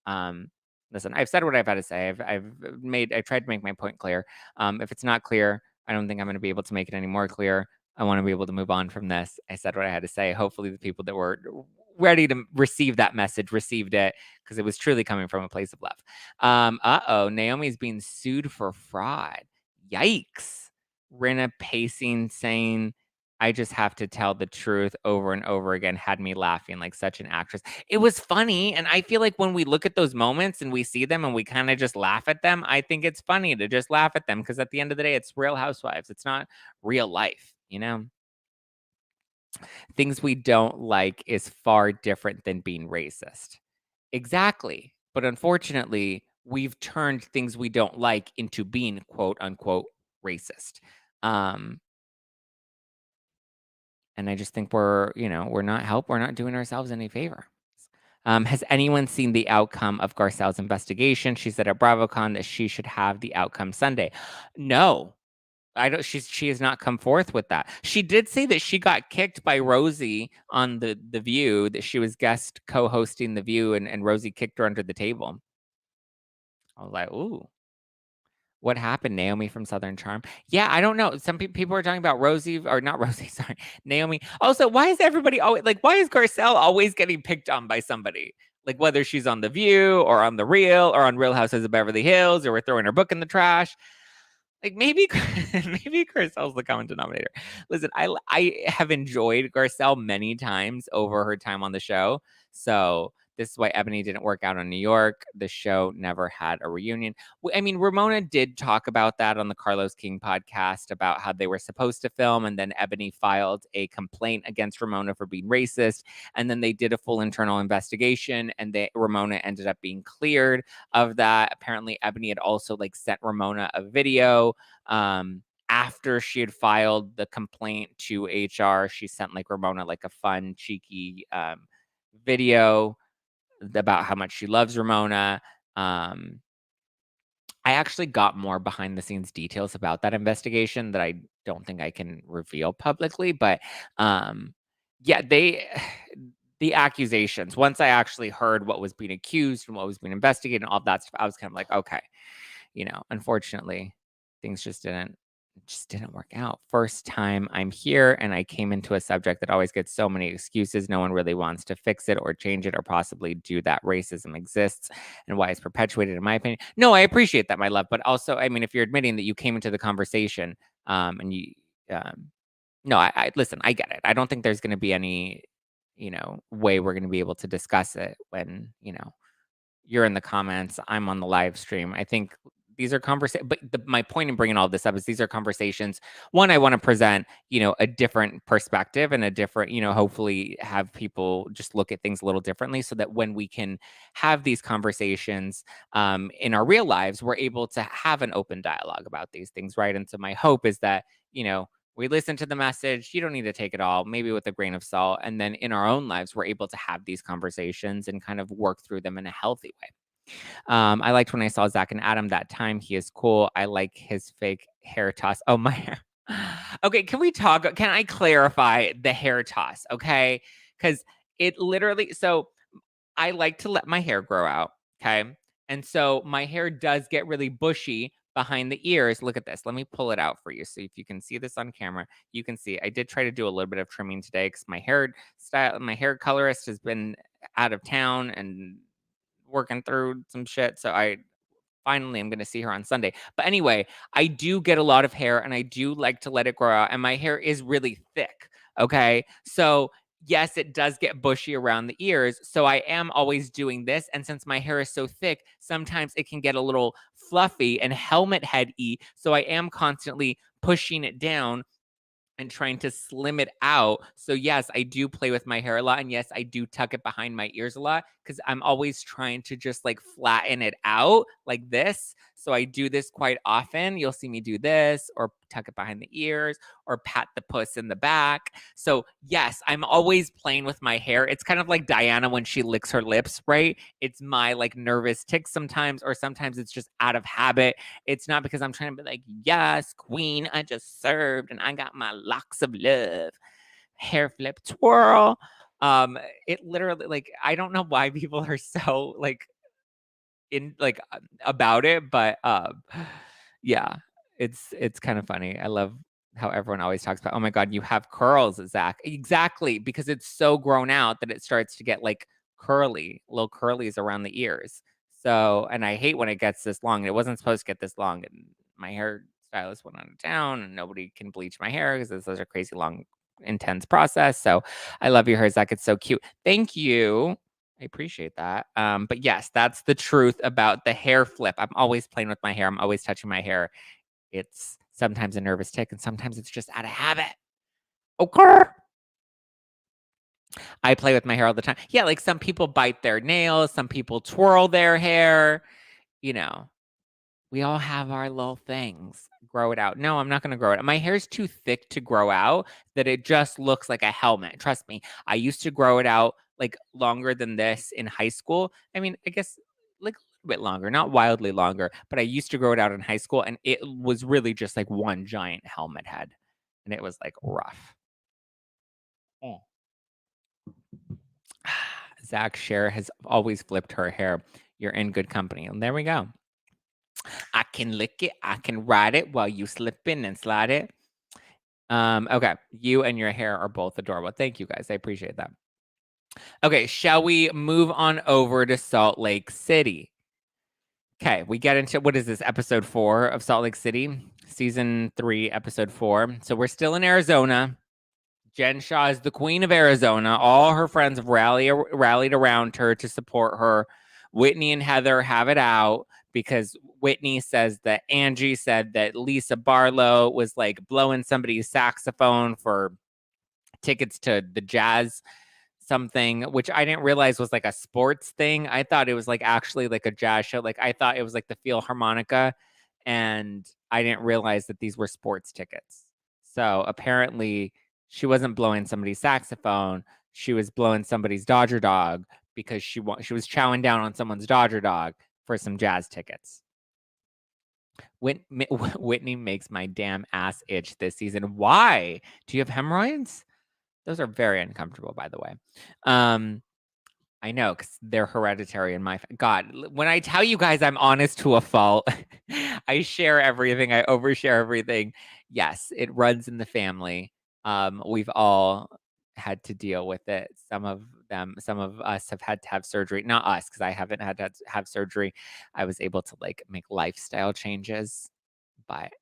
Listen, I've said what I've had to say. I've tried to make my point clear. If it's not clear, I don't think I'm going to be able to make it any more clear. I want to be able to move on from this. I said what I had to say. Hopefully the people that were ready to receive that message received it, because it was truly coming from a place of love. Naomi's being sued for fraud. Yikes. Rinna pacing, saying, I just have to tell the truth over and over again, had me laughing like such an actress. It was funny, and I feel like when we look at those moments and we see them and we kind of just laugh at them, I think it's funny to just laugh at them, because at the end of the day, it's Real Housewives. It's not real life, Things we don't like is far different than being racist. Exactly. But unfortunately, we've turned things we don't like into being quote unquote racist. And I just think we're not doing ourselves any favor. Has anyone seen the outcome of Garcelle's investigation? She said at Bravocon that she should have the outcome Sunday. No, I don't. She has not come forth with that. She did say that she got kicked by Rosie on the View, that she was guest co-hosting the View, and Rosie kicked her under the table. I was like, ooh. What happened, Naomi from Southern Charm? Yeah, I don't know. Some people are talking about Rosie, or not Rosie, sorry, Naomi. Also, why is everybody always why is Garcelle always getting picked on by somebody? Like, whether she's on The View or on The Real or on Real Houses of Beverly Hills, or we're throwing her book in the trash. Like, maybe Garcelle's the common denominator. Listen, I have enjoyed Garcelle many times over her time on the show. So this is why Ebony didn't work out on New York. The show never had a reunion. I mean, Ramona did talk about that on the Carlos King podcast, about how they were supposed to film, and then Ebony filed a complaint against Ramona for being racist. And then they did a full internal investigation, and Ramona ended up being cleared of that. Apparently, Ebony had also sent Ramona a video after she had filed the complaint to HR. She sent Ramona a fun, cheeky video about how much she loves Ramona. I actually got more behind the scenes details about that investigation that I don't think I can reveal publicly, but yeah, the accusations, once I actually heard what was being accused and what was being investigated and all that stuff, I was kind of like, okay, unfortunately, things just didn't work out. First time I'm here, and I came into a subject that always gets so many excuses. No one really wants to fix it or change it or possibly do that. Racism exists and why it's perpetuated, in my opinion. No, I appreciate that, my love. But also, I mean, if you're admitting that you came into the conversation and you, no, I listen, I get it. I don't think there's going to be any, way we're going to be able to discuss it when, you're in the comments, I'm on the live stream. I think these are conversations, but my point in bringing all this up is these are conversations. One, I want to present, a different perspective and a different, hopefully have people just look at things a little differently, so that when we can have these conversations in our real lives, we're able to have an open dialogue about these things, right? And so my hope is that, we listen to the message. You don't need to take it all, maybe with a grain of salt. And then in our own lives, we're able to have these conversations and kind of work through them in a healthy way. I liked when I saw Zack and Adam that time. He is cool. I like his fake hair toss. Oh, my hair. Okay, can I clarify the hair toss? Okay, because it literally, so I like to let my hair grow out. Okay. And so my hair does get really bushy, behind the ears. Look at this. Let me pull it out for you. So if you can see this on camera, you can see I did try to do a little bit of trimming today because my hair colorist has been out of town and working through some shit. So I finally I'm going to see her on Sunday. But anyway, I do get a lot of hair and I do like to let it grow out. And my hair is really thick. Okay. So yes, it does get bushy around the ears. So I am always doing this. And since my hair is so thick, sometimes it can get a little fluffy and helmet head-y. So I am constantly pushing it down and trying to slim it out. So yes, I do play with my hair a lot. And yes, I do tuck it behind my ears a lot because I'm always trying to just like flatten it out like this. So I do this quite often. You'll see me do this or tuck it behind the ears or pat the puss in the back. So yes, I'm always playing with my hair. It's kind of like Diana when she licks her lips, right? It's my like nervous tick sometimes, or sometimes it's just out of habit. It's not because I'm trying to be like, yes, queen, I just served and I got my locks of love. Hair flip twirl. It literally, like, I don't know why people are so like about it, but yeah, it's kind of funny. I love how everyone always talks about, oh my god, you have curls, Zach. Exactly, because it's so grown out that it starts to get like little curlies around the ears. So, and I hate when it gets this long. It wasn't supposed to get this long, and my hair stylist went out of town, and nobody can bleach my hair because it's such a crazy long, intense process. So, I love your hair, Zach. It's so cute. Thank you. I appreciate that. But yes, that's the truth about the hair flip. I'm always playing with my hair. I'm always touching my hair. It's sometimes a nervous tick and sometimes it's just out of habit. Okay. I play with my hair all the time. Yeah, like some people bite their nails, some people twirl their hair. You know, we all have our little things. Grow it out. No, I'm not going to grow it. My hair's too thick to grow out that it just looks like a helmet. Trust me. I used to grow it out like longer than this in high school. I mean, I guess like a little bit longer, not wildly longer, but I used to grow it out in high school and it was really just like one giant helmet head and it was like rough. Oh. Zach Cher has always flipped her hair. You're in good company. And there we go. I can lick it. I can ride it while you slip in and slide it. Okay. You and your hair are both adorable. Thank you guys. I appreciate that. Okay. Shall we move on over to Salt Lake City? Okay. We get into, what is this, episode 4 of Salt Lake City, season 3, episode 4. So we're still in Arizona. Jen Shah is the queen of Arizona. All her friends have rallied around her to support her. Whitney and Heather have it out because Whitney says that Angie said that Lisa Barlow was like blowing somebody's saxophone for tickets to the jazz something, which I didn't realize was like a sports thing. I thought it was like actually like a jazz show. Like I thought it was like the Philharmonica, and I didn't realize that these were sports tickets. So apparently she wasn't blowing somebody's saxophone. She was blowing somebody's Dodger dog because she was chowing down on someone's Dodger dog for some jazz tickets. Whitney makes my damn ass itch this season. Why? Do you have hemorrhoids? Those are very uncomfortable, by the way. I know, because they're hereditary in my God. When I tell you guys I'm honest to a fault, I share everything. I overshare everything. Yes, it runs in the family. We've all had to deal with it. Some of us have had to have surgery. Not us, because I haven't had to have surgery. I was able to like make lifestyle changes. But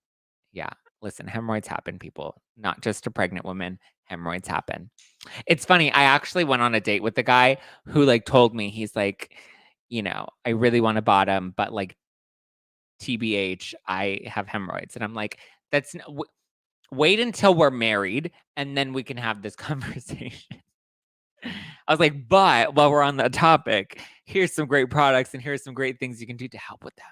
yeah, listen, hemorrhoids happen, people. Not just to pregnant women. Hemorrhoids happen. It's funny. I actually went on a date with the guy who like told me, he's like, you know, I really want to bottom, but like TBH, I have hemorrhoids. And I'm like, wait until we're married and then we can have this conversation. I was like, but while we're on the topic, here's some great products and here's some great things you can do to help with them.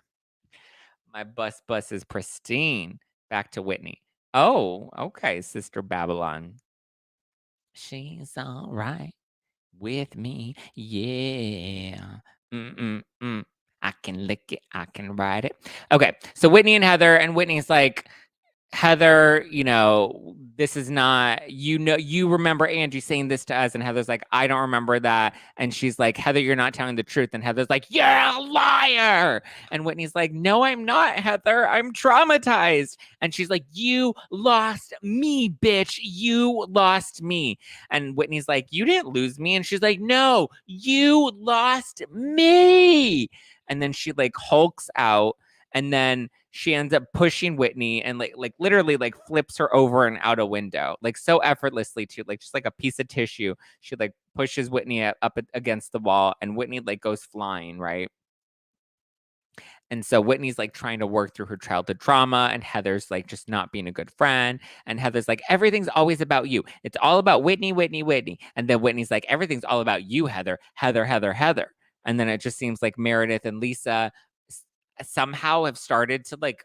My bus is pristine. Back to Whitney. Oh, okay, Sister Babylon. She's all right with me. Yeah. I can lick it. I can ride it. Okay. So Whitney and Heather, and Whitney's like, Heather, this is not, you remember Angie saying this to us, and Heather's like, I don't remember that. And she's like, Heather, you're not telling the truth. And Heather's like, you're a liar. And Whitney's like, no, I'm not, Heather. I'm traumatized. And she's like, you lost me, bitch. You lost me. And Whitney's like, you didn't lose me. And she's like, no, you lost me. And then she like hulks out. And then she ends up pushing Whitney and like literally like flips her over and out a window, like so effortlessly too, like just like a piece of tissue. She like pushes Whitney up against the wall, and Whitney like goes flying, right? And so Whitney's like trying to work through her childhood trauma, and Heather's like just not being a good friend. And Heather's like, everything's always about you. It's all about Whitney, Whitney, Whitney. And then Whitney's like, everything's all about you, Heather, Heather, Heather, Heather. And then it just seems like Meredith and Lisa somehow have started to like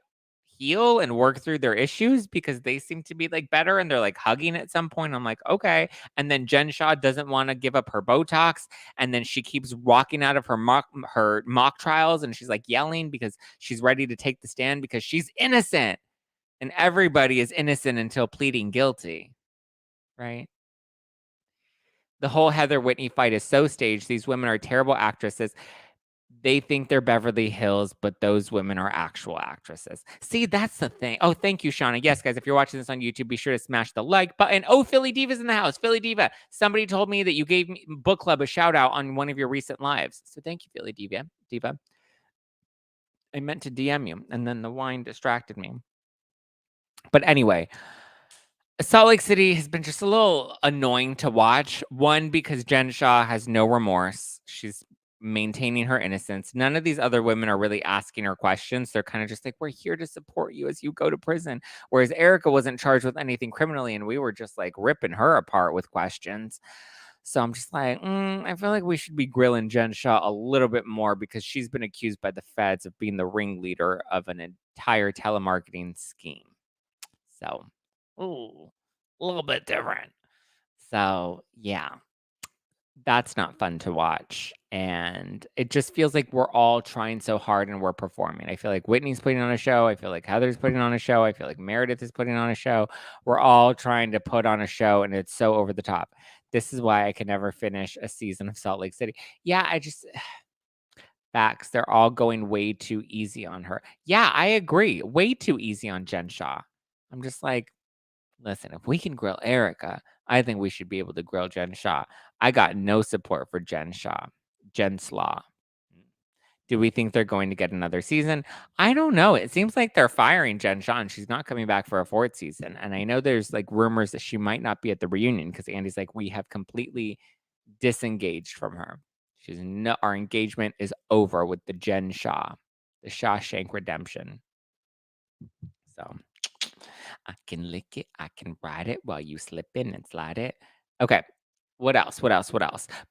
heal and work through their issues, because they seem to be like better, and they're like hugging at some point. I'm like, okay. And then Jen Shah doesn't want to give up her Botox, and then she keeps walking out of her mock trials, and she's like yelling because she's ready to take the stand because she's innocent, and everybody is innocent until pleading guilty, right? The whole Heather Whitney fight is so staged. These women are terrible actresses. They think they're Beverly Hills, but those women are actual actresses. See, that's the thing. Oh, thank you, Shauna. Yes, guys, if you're watching this on YouTube, be sure to smash the like button. Oh, Philly Diva's in the house. Philly Diva. Somebody told me that you gave me Book Club a shout out on one of your recent lives. So thank you, Philly Diva. I meant to DM you, and then the wine distracted me. But anyway, Salt Lake City has been just a little annoying to watch. One, because Jen Shah has no remorse. She's maintaining her innocence. None of these other women are really asking her questions. They're kind of just like, we're here to support you as you go to prison. Whereas Erica wasn't charged with anything criminally, and we were just like ripping her apart with questions. So I'm just like, I feel like we should be grilling Jen Shah a little bit more, because she's been accused by the feds of being the ringleader of an entire telemarketing scheme. So, ooh, a little bit different. So, yeah, that's not fun to watch. And it just feels like we're all trying so hard and we're performing. I feel like Whitney's putting on a show. I feel like Heather's putting on a show. I feel like Meredith is putting on a show. We're all trying to put on a show, and it's so over the top. This is why I can never finish a season of Salt Lake City. Yeah, I just facts. They're all going way too easy on her. Yeah, I agree. Way too easy on Jen Shah. I'm just like, listen, if we can grill Erica, I think we should be able to grill Jen Shah. I got no support for Jen Shah. Jen Slaw. Do we think they're going to get another season? I don't know. It seems like they're firing Jen Shah, and she's not coming back for a fourth season. And I know there's like rumors that she might not be at the reunion, because Andy's like, we have completely disengaged from her. She's no, our engagement is over with the Jen Shah, the Shawshank Redemption. So I can lick it, I can ride it while you slip in and slide it. Okay. What else?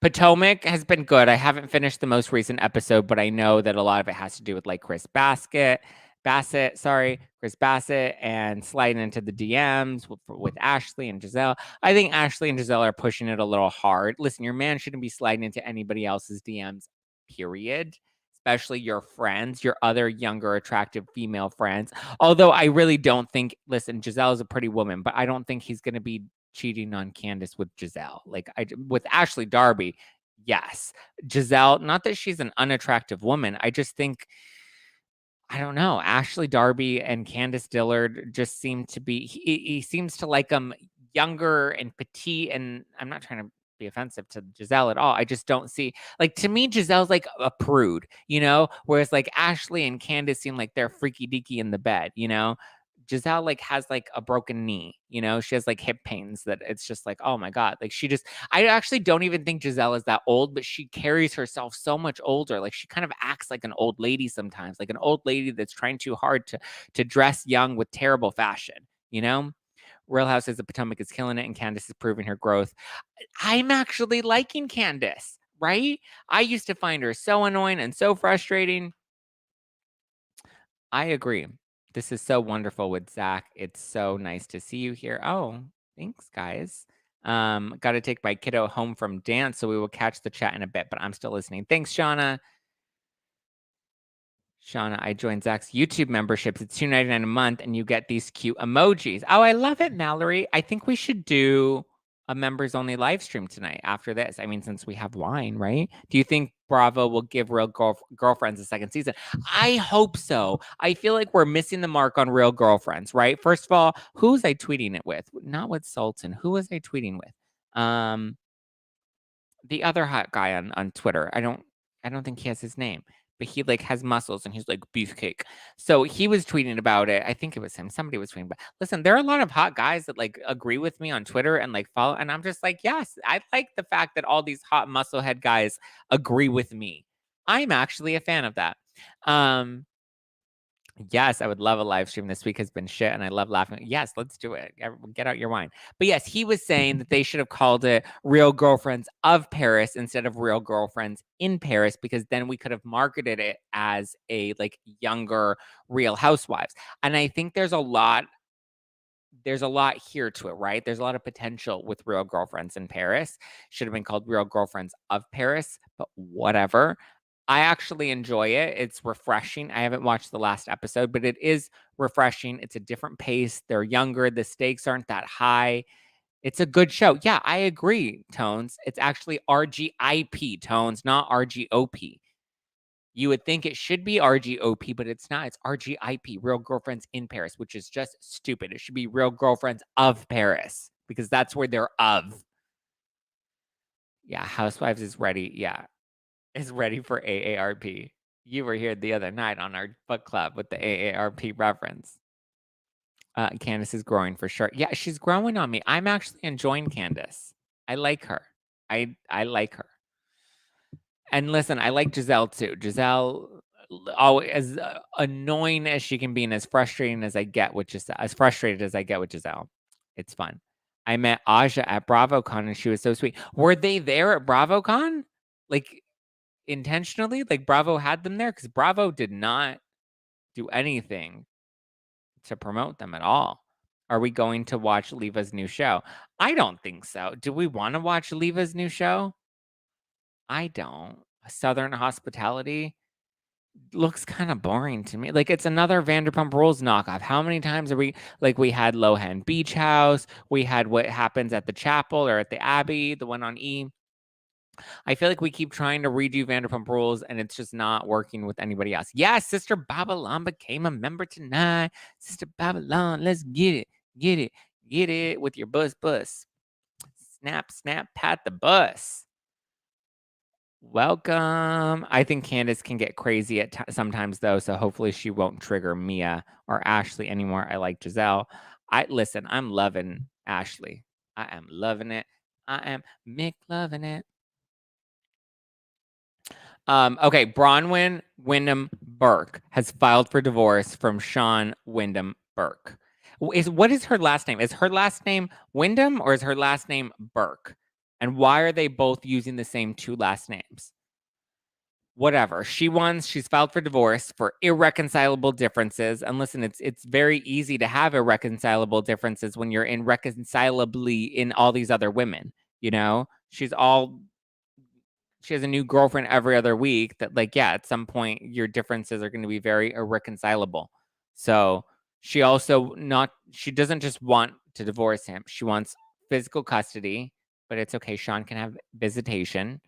Potomac has been good. I haven't finished the most recent episode, but I know that a lot of it has to do with like Chris Bassett, and sliding into the DMs with Ashley and Giselle. I think Ashley and Giselle are pushing it a little hard. Listen, your man shouldn't be sliding into anybody else's DMs, period. Especially your friends, your other younger, attractive female friends. Although I really don't think, listen, Giselle is a pretty woman, but I don't think he's going to be cheating on Candace with Giselle. Like with Ashley Darby, yes. Giselle, not that she's an unattractive woman. I just think, I don't know. Ashley Darby and Candace Dillard just seem to be, he seems to like them younger and petite. And I'm not trying to be offensive to Giselle at all. I just don't see, like, to me, Giselle's like a prude, whereas like Ashley and Candace seem like they're freaky deaky in the bed, Giselle like has like a broken knee, she has like hip pains that it's just like, oh my God. Like I actually don't even think Giselle is that old, but she carries herself so much older. Like she kind of acts like an old lady sometimes, like an old lady that's trying too hard to dress young with terrible fashion, Real Houses of Potomac is killing it, and Candace is proving her growth. I'm actually liking Candace, right? I used to find her so annoying and so frustrating. I agree. This is so wonderful with Zack. It's so nice to see you here. Oh, thanks, guys. Got to take my kiddo home from dance, so we will catch the chat in a bit, but I'm still listening. Thanks, Shauna. Shauna, I joined Zach's YouTube memberships. It's $2.99 a month, and you get these cute emojis. Oh, I love it, Mallory. I think we should do a members only live stream tonight after this. I mean, since we have wine, right? Do you think Bravo will give Real Girlfriends a second season? I hope so. I feel like we're missing the mark on Real Girlfriends, right? First of all, who was I tweeting it with? Not with Sultan. Who was I tweeting with? The other hot guy on Twitter. I don't think he has his name, but he like has muscles and he's like beefcake. So he was tweeting about it. I think it was him. Somebody was tweeting. But listen, there are a lot of hot guys that like agree with me on Twitter and like follow. And I'm just like, yes, I like the fact that all these hot musclehead guys agree with me. I'm actually a fan of that. Yes, I would love a live stream. This week has been shit and I love laughing. Yes, let's do it. Get out your wine. But yes, he was saying that they should have called it Real Girlfriends of Paris instead of Real Girlfriends in Paris, because then we could have marketed it as a like younger Real Housewives. And I think there's a lot here to it, right? There's a lot of potential with Real Girlfriends in Paris. Should have been called Real Girlfriends of Paris, but whatever. I actually enjoy it. It's refreshing. I haven't watched the last episode, but it is refreshing. It's a different pace. They're younger. The stakes aren't that high. It's a good show. Yeah, I agree, Tones. It's actually RGIP, Tones, not RGOP. You would think it should be RGOP, but it's not. It's RGIP, Real Girlfriends in Paris, which is just stupid. It should be Real Girlfriends of Paris because that's where they're of. Yeah, Housewives is ready. Yeah, is ready for AARP. You were here the other night on our book club with the AARP reference. Candace is growing for sure. Yeah, she's growing on me. I'm actually enjoying Candace. I like her. I like her. And listen, I like Giselle too. Giselle, as annoying as she can be, and as frustrating as I get with Giselle, as frustrated as I get with Giselle, it's fun. I met Aja at Bravocon, and she was so sweet. Were they there at Bravocon? Like intentionally? Like Bravo had them there? Because Bravo did not do anything to promote them at all. Are we going to watch Leva's new show? I don't think so. Do we want to watch Leva's new show? I don't. Southern Hospitality looks kind of boring to me. Like it's another Vanderpump Rules knockoff. How many times are we like we had Lohan Beach House, we had What Happens at the Chapel or at the Abbey, the one on E. I feel like we keep trying to redo Vanderpump Rules and it's just not working with anybody else. Yes, Sister Babylon became a member tonight. Sister Babylon, let's get it. Get it. Get it with your bus. Snap, snap, pat the bus. Welcome. I think Candace can get crazy at sometimes though, so hopefully she won't trigger Mia or Ashley anymore. I like Giselle. Listen, I'm loving Ashley. I am loving it. I am McLoving it. Okay, Braunwyn Wyndham Burke has filed for divorce from Sean Wyndham Burke. What is her last name? Is her last name Wyndham or is her last name Burke? And why are they both using the same two last names? Whatever. She's filed for divorce for irreconcilable differences. And listen, it's very easy to have irreconcilable differences when you're irreconcilably in all these other women, you know? She has a new girlfriend every other week that like, yeah, at some point your differences are going to be very irreconcilable. So she doesn't just want to divorce him. She wants physical custody, but it's okay. Sean can have visitation.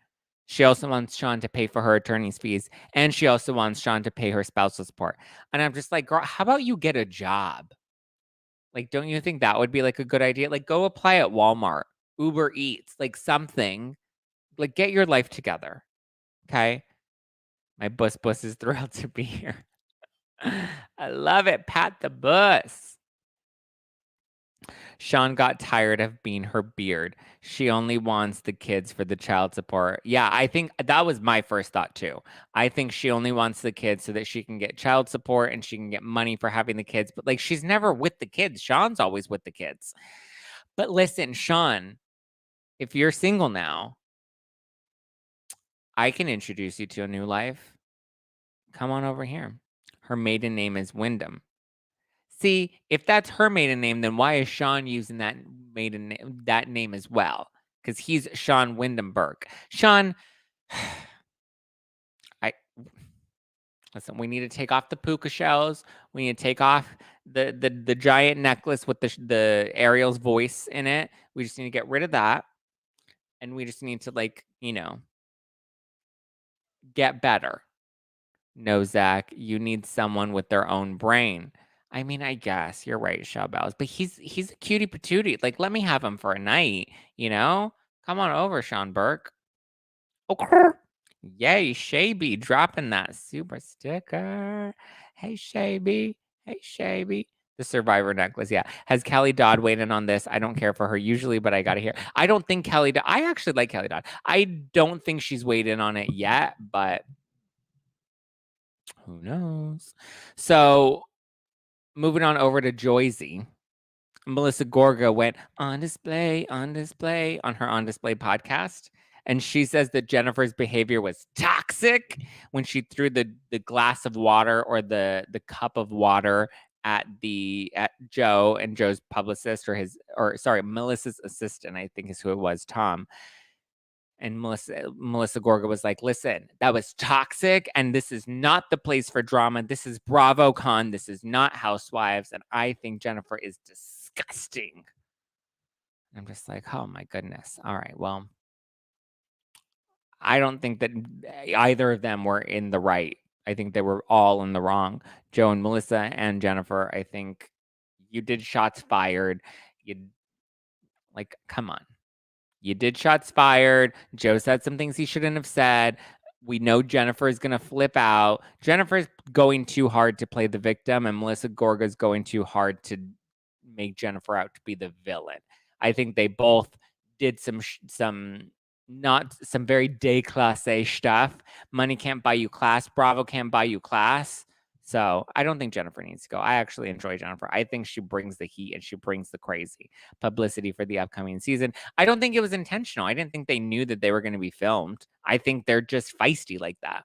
She also wants Sean to pay for her attorney's fees. And she also wants Sean to pay her spousal support. And I'm just like, girl, how about you get a job? Like, don't you think that would be like a good idea? Like, go apply at Walmart, Uber Eats, like something. Like, get your life together. Okay. My bus is thrilled to be here. I love it. Pat the bus. Sean got tired of being her beard. She only wants the kids for the child support. Yeah, I think that was my first thought too. I think she only wants the kids so that she can get child support and she can get money for having the kids. But like, she's never with the kids. Sean's always with the kids. But listen, Sean, if you're single now, I can introduce you to a new life. Come on over here. Her maiden name is Wyndham. See, if that's her maiden name, then why is Sean using that name as well? Because he's Sean Wyndham Burke. Sean, Listen, we need to take off the puka shells. We need to take off the giant necklace with the Ariel's voice in it. We just need to get rid of that. And we just need to, like, get better. No, Zach, you need someone with their own brain. I mean, I guess you're right, Showbells, but he's a cutie patootie. Like, let me have him for a night, Come on over, Sean Burke. Okay. Yay, Shaby dropping that super sticker. Hey, Shaby. Hey, Shaby. The Survivor necklace, yeah. Has Kelly Dodd weighed in on this? I don't care for her usually, but I gotta hear. I don't think Kelly Dodd. I actually like Kelly Dodd. I don't think she's weighed in on it yet, but who knows? So moving on over to Joyzy. Melissa Gorga went on display on her On Display podcast. And she says that Jennifer's behavior was toxic when she threw the glass of water or the cup of water at Joe and Joe's publicist Melissa's assistant, I think is who it was, Tom. And Melissa Gorga was like, listen, that was toxic, and this is not the place for drama. This is Bravocon. This is not Housewives. And I think Jennifer is disgusting. I'm just like, oh my goodness. All right, well, I don't think that either of them were in the right. I think they were all in the wrong. Joe and Melissa and Jennifer, I think you did shots fired. Come on. You did shots fired. Joe said some things he shouldn't have said. We know Jennifer is going to flip out. Jennifer's going too hard to play the victim, and Melissa Gorga is going too hard to make Jennifer out to be the villain. I think they both did some very déclassé stuff. Money can't buy you class. Bravo can't buy you class. So I don't think Jennifer needs to go. I actually enjoy Jennifer. I think she brings the heat and she brings the crazy publicity for the upcoming season. I don't think it was intentional. I didn't think they knew that they were going to be filmed. I think they're just feisty like that.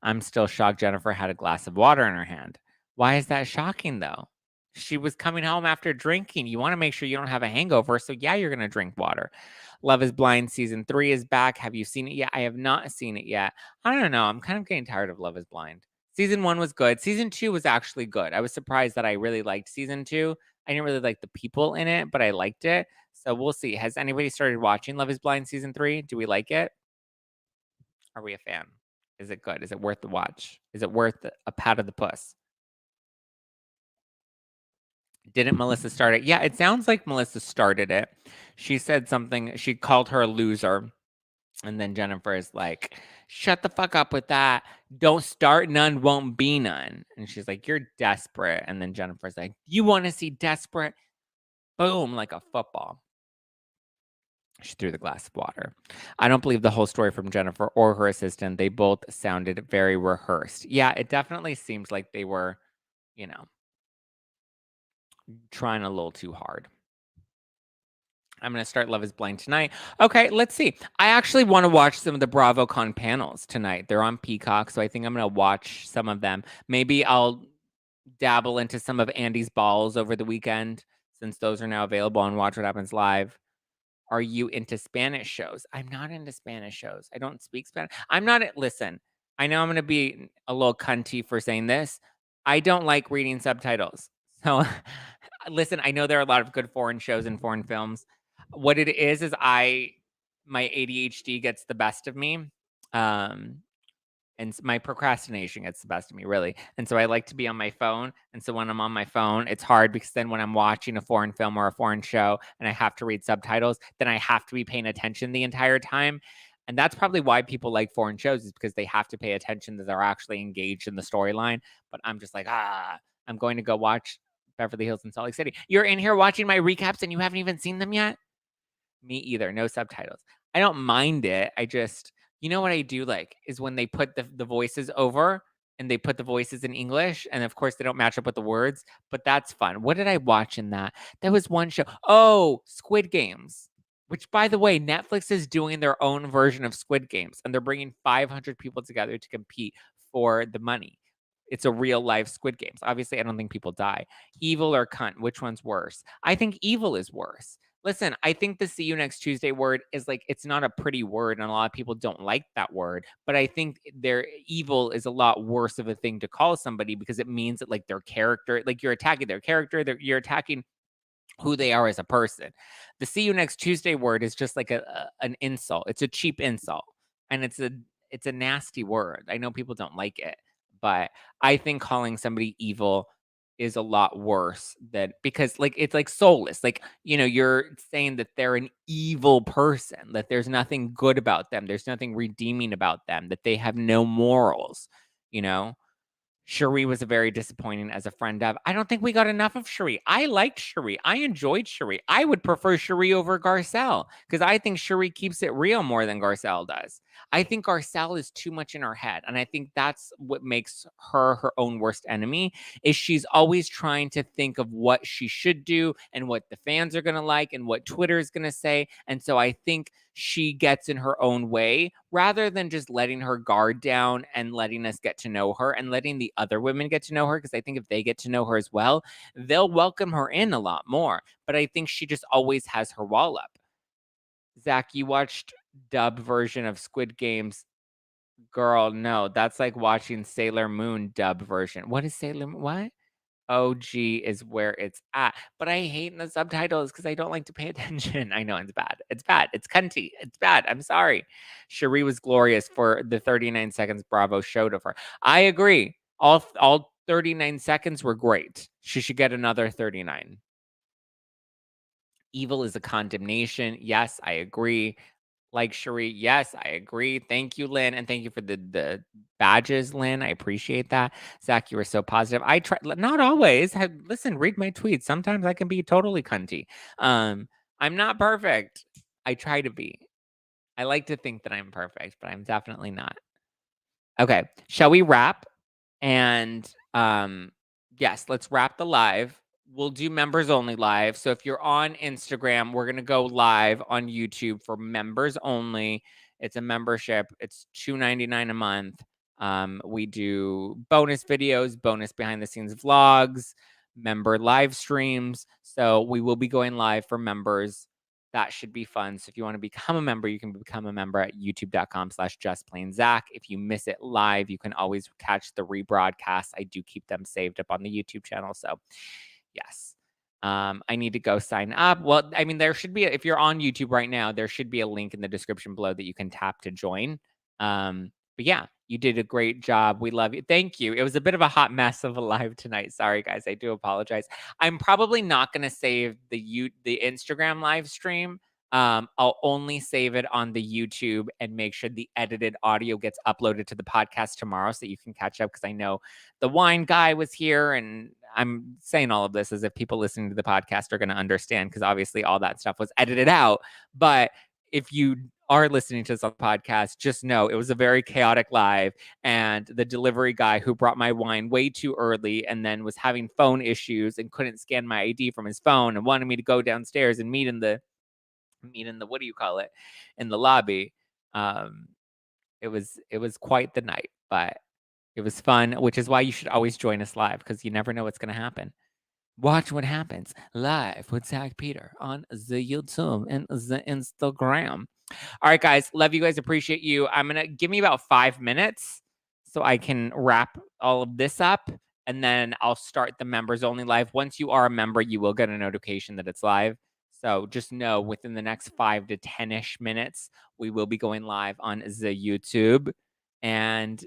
I'm still shocked Jennifer had a glass of water in her hand. Why is that shocking, though? She was coming home after drinking. You want to make sure you don't have a hangover. So, yeah, you're going to drink water. Love is Blind Season 3 is back. Have you seen it yet? I have not seen it yet. I don't know. I'm kind of getting tired of Love is Blind. Season 1 was good. Season 2 was actually good. I was surprised that I really liked Season 2. I didn't really like the people in it, but I liked it. So we'll see. Has anybody started watching Love is Blind Season 3? Do we like it? Are we a fan? Is it good? Is it worth the watch? Is it worth a pat of the puss? Didn't Melissa start it? Yeah, it sounds like Melissa started it. She said something. She called her a loser. And then Jennifer is like, shut the fuck up with that. Don't start none, won't be none. And she's like, you're desperate. And then Jennifer's like, you want to see desperate? Boom, like a football. She threw the glass of water. I don't believe the whole story from Jennifer or her assistant. They both sounded very rehearsed. Yeah, it definitely seems like they were, trying a little too hard. I'm going to start Love is Blind tonight. Okay, let's see. I actually want to watch some of the Bravocon panels tonight. They're on Peacock, so I think I'm going to watch some of them. Maybe I'll dabble into some of Andy's balls over the weekend, since those are now available on Watch What Happens Live. Are you into Spanish shows? I'm not into Spanish shows. I don't speak Spanish. Listen, I know I'm going to be a little cunty for saying this. I don't like reading subtitles. So, listen, I know there are a lot of good foreign shows and foreign films. What it is my ADHD gets the best of me. And my procrastination gets the best of me, really. And so I like to be on my phone. And so when I'm on my phone, it's hard because then when I'm watching a foreign film or a foreign show and I have to read subtitles, then I have to be paying attention the entire time. And that's probably why people like foreign shows, is because they have to pay attention, that they're actually engaged in the storyline. But I'm just like, I'm going to go watch Beverly Hills and Salt Lake City. You're in here watching my recaps and you haven't even seen them yet? Me either. No subtitles. I don't mind it. I just, what I do like is when they put the voices over and they put the voices in English. And of course, they don't match up with the words, but that's fun. What did I watch in that? There was one show. Oh, Squid Games, which, by the way, Netflix is doing their own version of Squid Games, and they're bringing 500 people together to compete for the money. It's a real life Squid Games. Obviously, I don't think people die. Evil or cunt, which one's worse? I think evil is worse. Listen, I think the see you next Tuesday word is like, it's not a pretty word, and a lot of people don't like that word. But I think their evil is a lot worse of a thing to call somebody because it means that like their character, like you're attacking their character, you're attacking who they are as a person. The see you next Tuesday word is just like an insult. It's a cheap insult. And it's a nasty word. I know people don't like it, but I think calling somebody evil is a lot worse than because like it's like soulless. Like, you know, you're saying that they're an evil person, that there's nothing good about them, there's nothing redeeming about them, that they have no morals, you know? Cherie was a very disappointing as a friend of. I don't think we got enough of Cherie. I liked Cherie. I enjoyed Cherie. I would prefer Cherie over Garcelle because I think Cherie keeps it real more than Garcelle does. I think Garcelle is too much in her head, and I think that's what makes her her own worst enemy. Is she's always trying to think of what she should do and what the fans are gonna like and what Twitter is gonna say, and so I think she gets in her own way rather than just letting her guard down and letting us get to know her and letting the other women get to know her. Because I think if they get to know her as well, they'll welcome her in a lot more. But I think she just always has her wall up. Zach, you watched dub version of Squid Games. Girl, no, that's like watching Sailor Moon dub version. What is Sailor Moon? What? OG is where it's at. But I hate the subtitles because I don't like to pay attention. I know it's bad. It's bad. It's cunty. It's bad. I'm sorry. Cherie was glorious for the 39 seconds Bravo showed of her. I agree. All 39 seconds were great. She should get another 39. Evil is a condemnation. Yes, I agree. Like Cherie, yes, I agree. Thank you, Lynn, and thank you for the badges, Lynn. I appreciate that. Zach, you were so positive. I try, not always. Listen, read my tweets. Sometimes I can be totally cunty. I'm not perfect. I try to be. I like to think that I'm perfect, but I'm definitely not. Okay, shall we wrap? And yes, let's wrap the live. We'll do members only live. So if you're on Instagram, we're gonna go live on YouTube for members only. It's a membership. It's $2.99 a month. We do bonus videos, bonus behind the scenes vlogs, member live streams. So we will be going live for members. That should be fun. So if you want to become a member, you can become a member at youtube.com/justplainzach. If you miss it live, you can always catch the rebroadcast. I do keep them saved up on the YouTube channel. So yes. I need to go sign up. Well, I mean, there should be, if you're on YouTube right now, there should be a link in the description below that you can tap to join. But yeah, you did a great job. We love you. Thank you. It was a bit of a hot mess of a live tonight. Sorry, guys. I do apologize. I'm probably not going to save the Instagram live stream. I'll only save it on the YouTube and make sure the edited audio gets uploaded to the podcast tomorrow so that you can catch up. Because I know the wine guy was here, and I'm saying all of this as if people listening to the podcast are going to understand, because obviously all that stuff was edited out. But if you are listening to this on the podcast, just know it was a very chaotic live, and the delivery guy who brought my wine way too early and then was having phone issues and couldn't scan my ID from his phone and wanted me to go downstairs and meet in the what do you call it, in the lobby. It was quite the night, but it was fun, which is why you should always join us live, because you never know what's going to happen. Watch what happens live with Zack Peter on the YouTube and the Instagram. All right, guys. Love you guys. Appreciate you. I'm going to give me about 5 minutes so I can wrap all of this up, and then I'll start the members only live. Once you are a member, you will get a notification that it's live. So just know within the next 5 to 10-ish minutes, we will be going live on the YouTube. And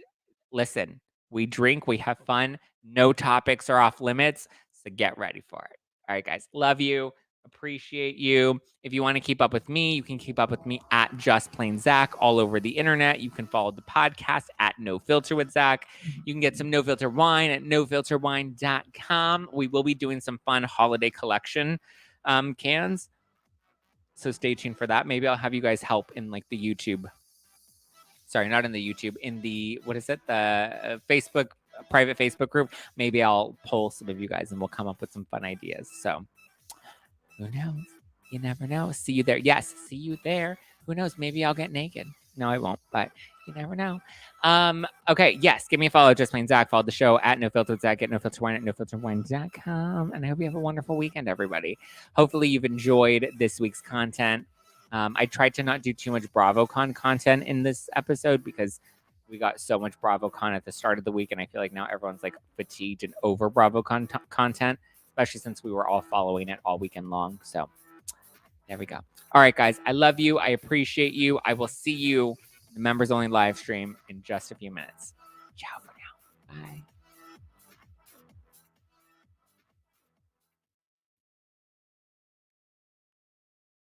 listen, we drink, we have fun. No topics are off limits. So get ready for it. All right, guys. Love you. Appreciate you. If you want to keep up with me, you can keep up with me at Just Plain Zach all over the internet. You can follow the podcast at No Filter with Zach. You can get some No Filter wine at nofilterwine.com. We will be doing some fun holiday collection cans. So stay tuned for that. Maybe I'll have you guys help in like the YouTube. Sorry, not in the YouTube, in the, what is it? The Facebook, private Facebook group. Maybe I'll poll some of you guys and we'll come up with some fun ideas. So who knows? You never know. See you there. Yes, see you there. Who knows? Maybe I'll get naked. No, I won't. But You never know. Okay, yes, give me a follow. Just plain Zach. Follow the show at No Filter Zach at NoFilterWine at NoFilterWine.com. And I hope you have a wonderful weekend, everybody. Hopefully you've enjoyed this week's content. I tried to not do too much Bravocon content in this episode because we got so much Bravocon at the start of the week, and I feel like now everyone's like fatigued and over Bravocon content, especially since we were all following it all weekend long. So there we go. All right, guys, I love you. I appreciate you. I will see you the members only live stream in just a few minutes. Ciao.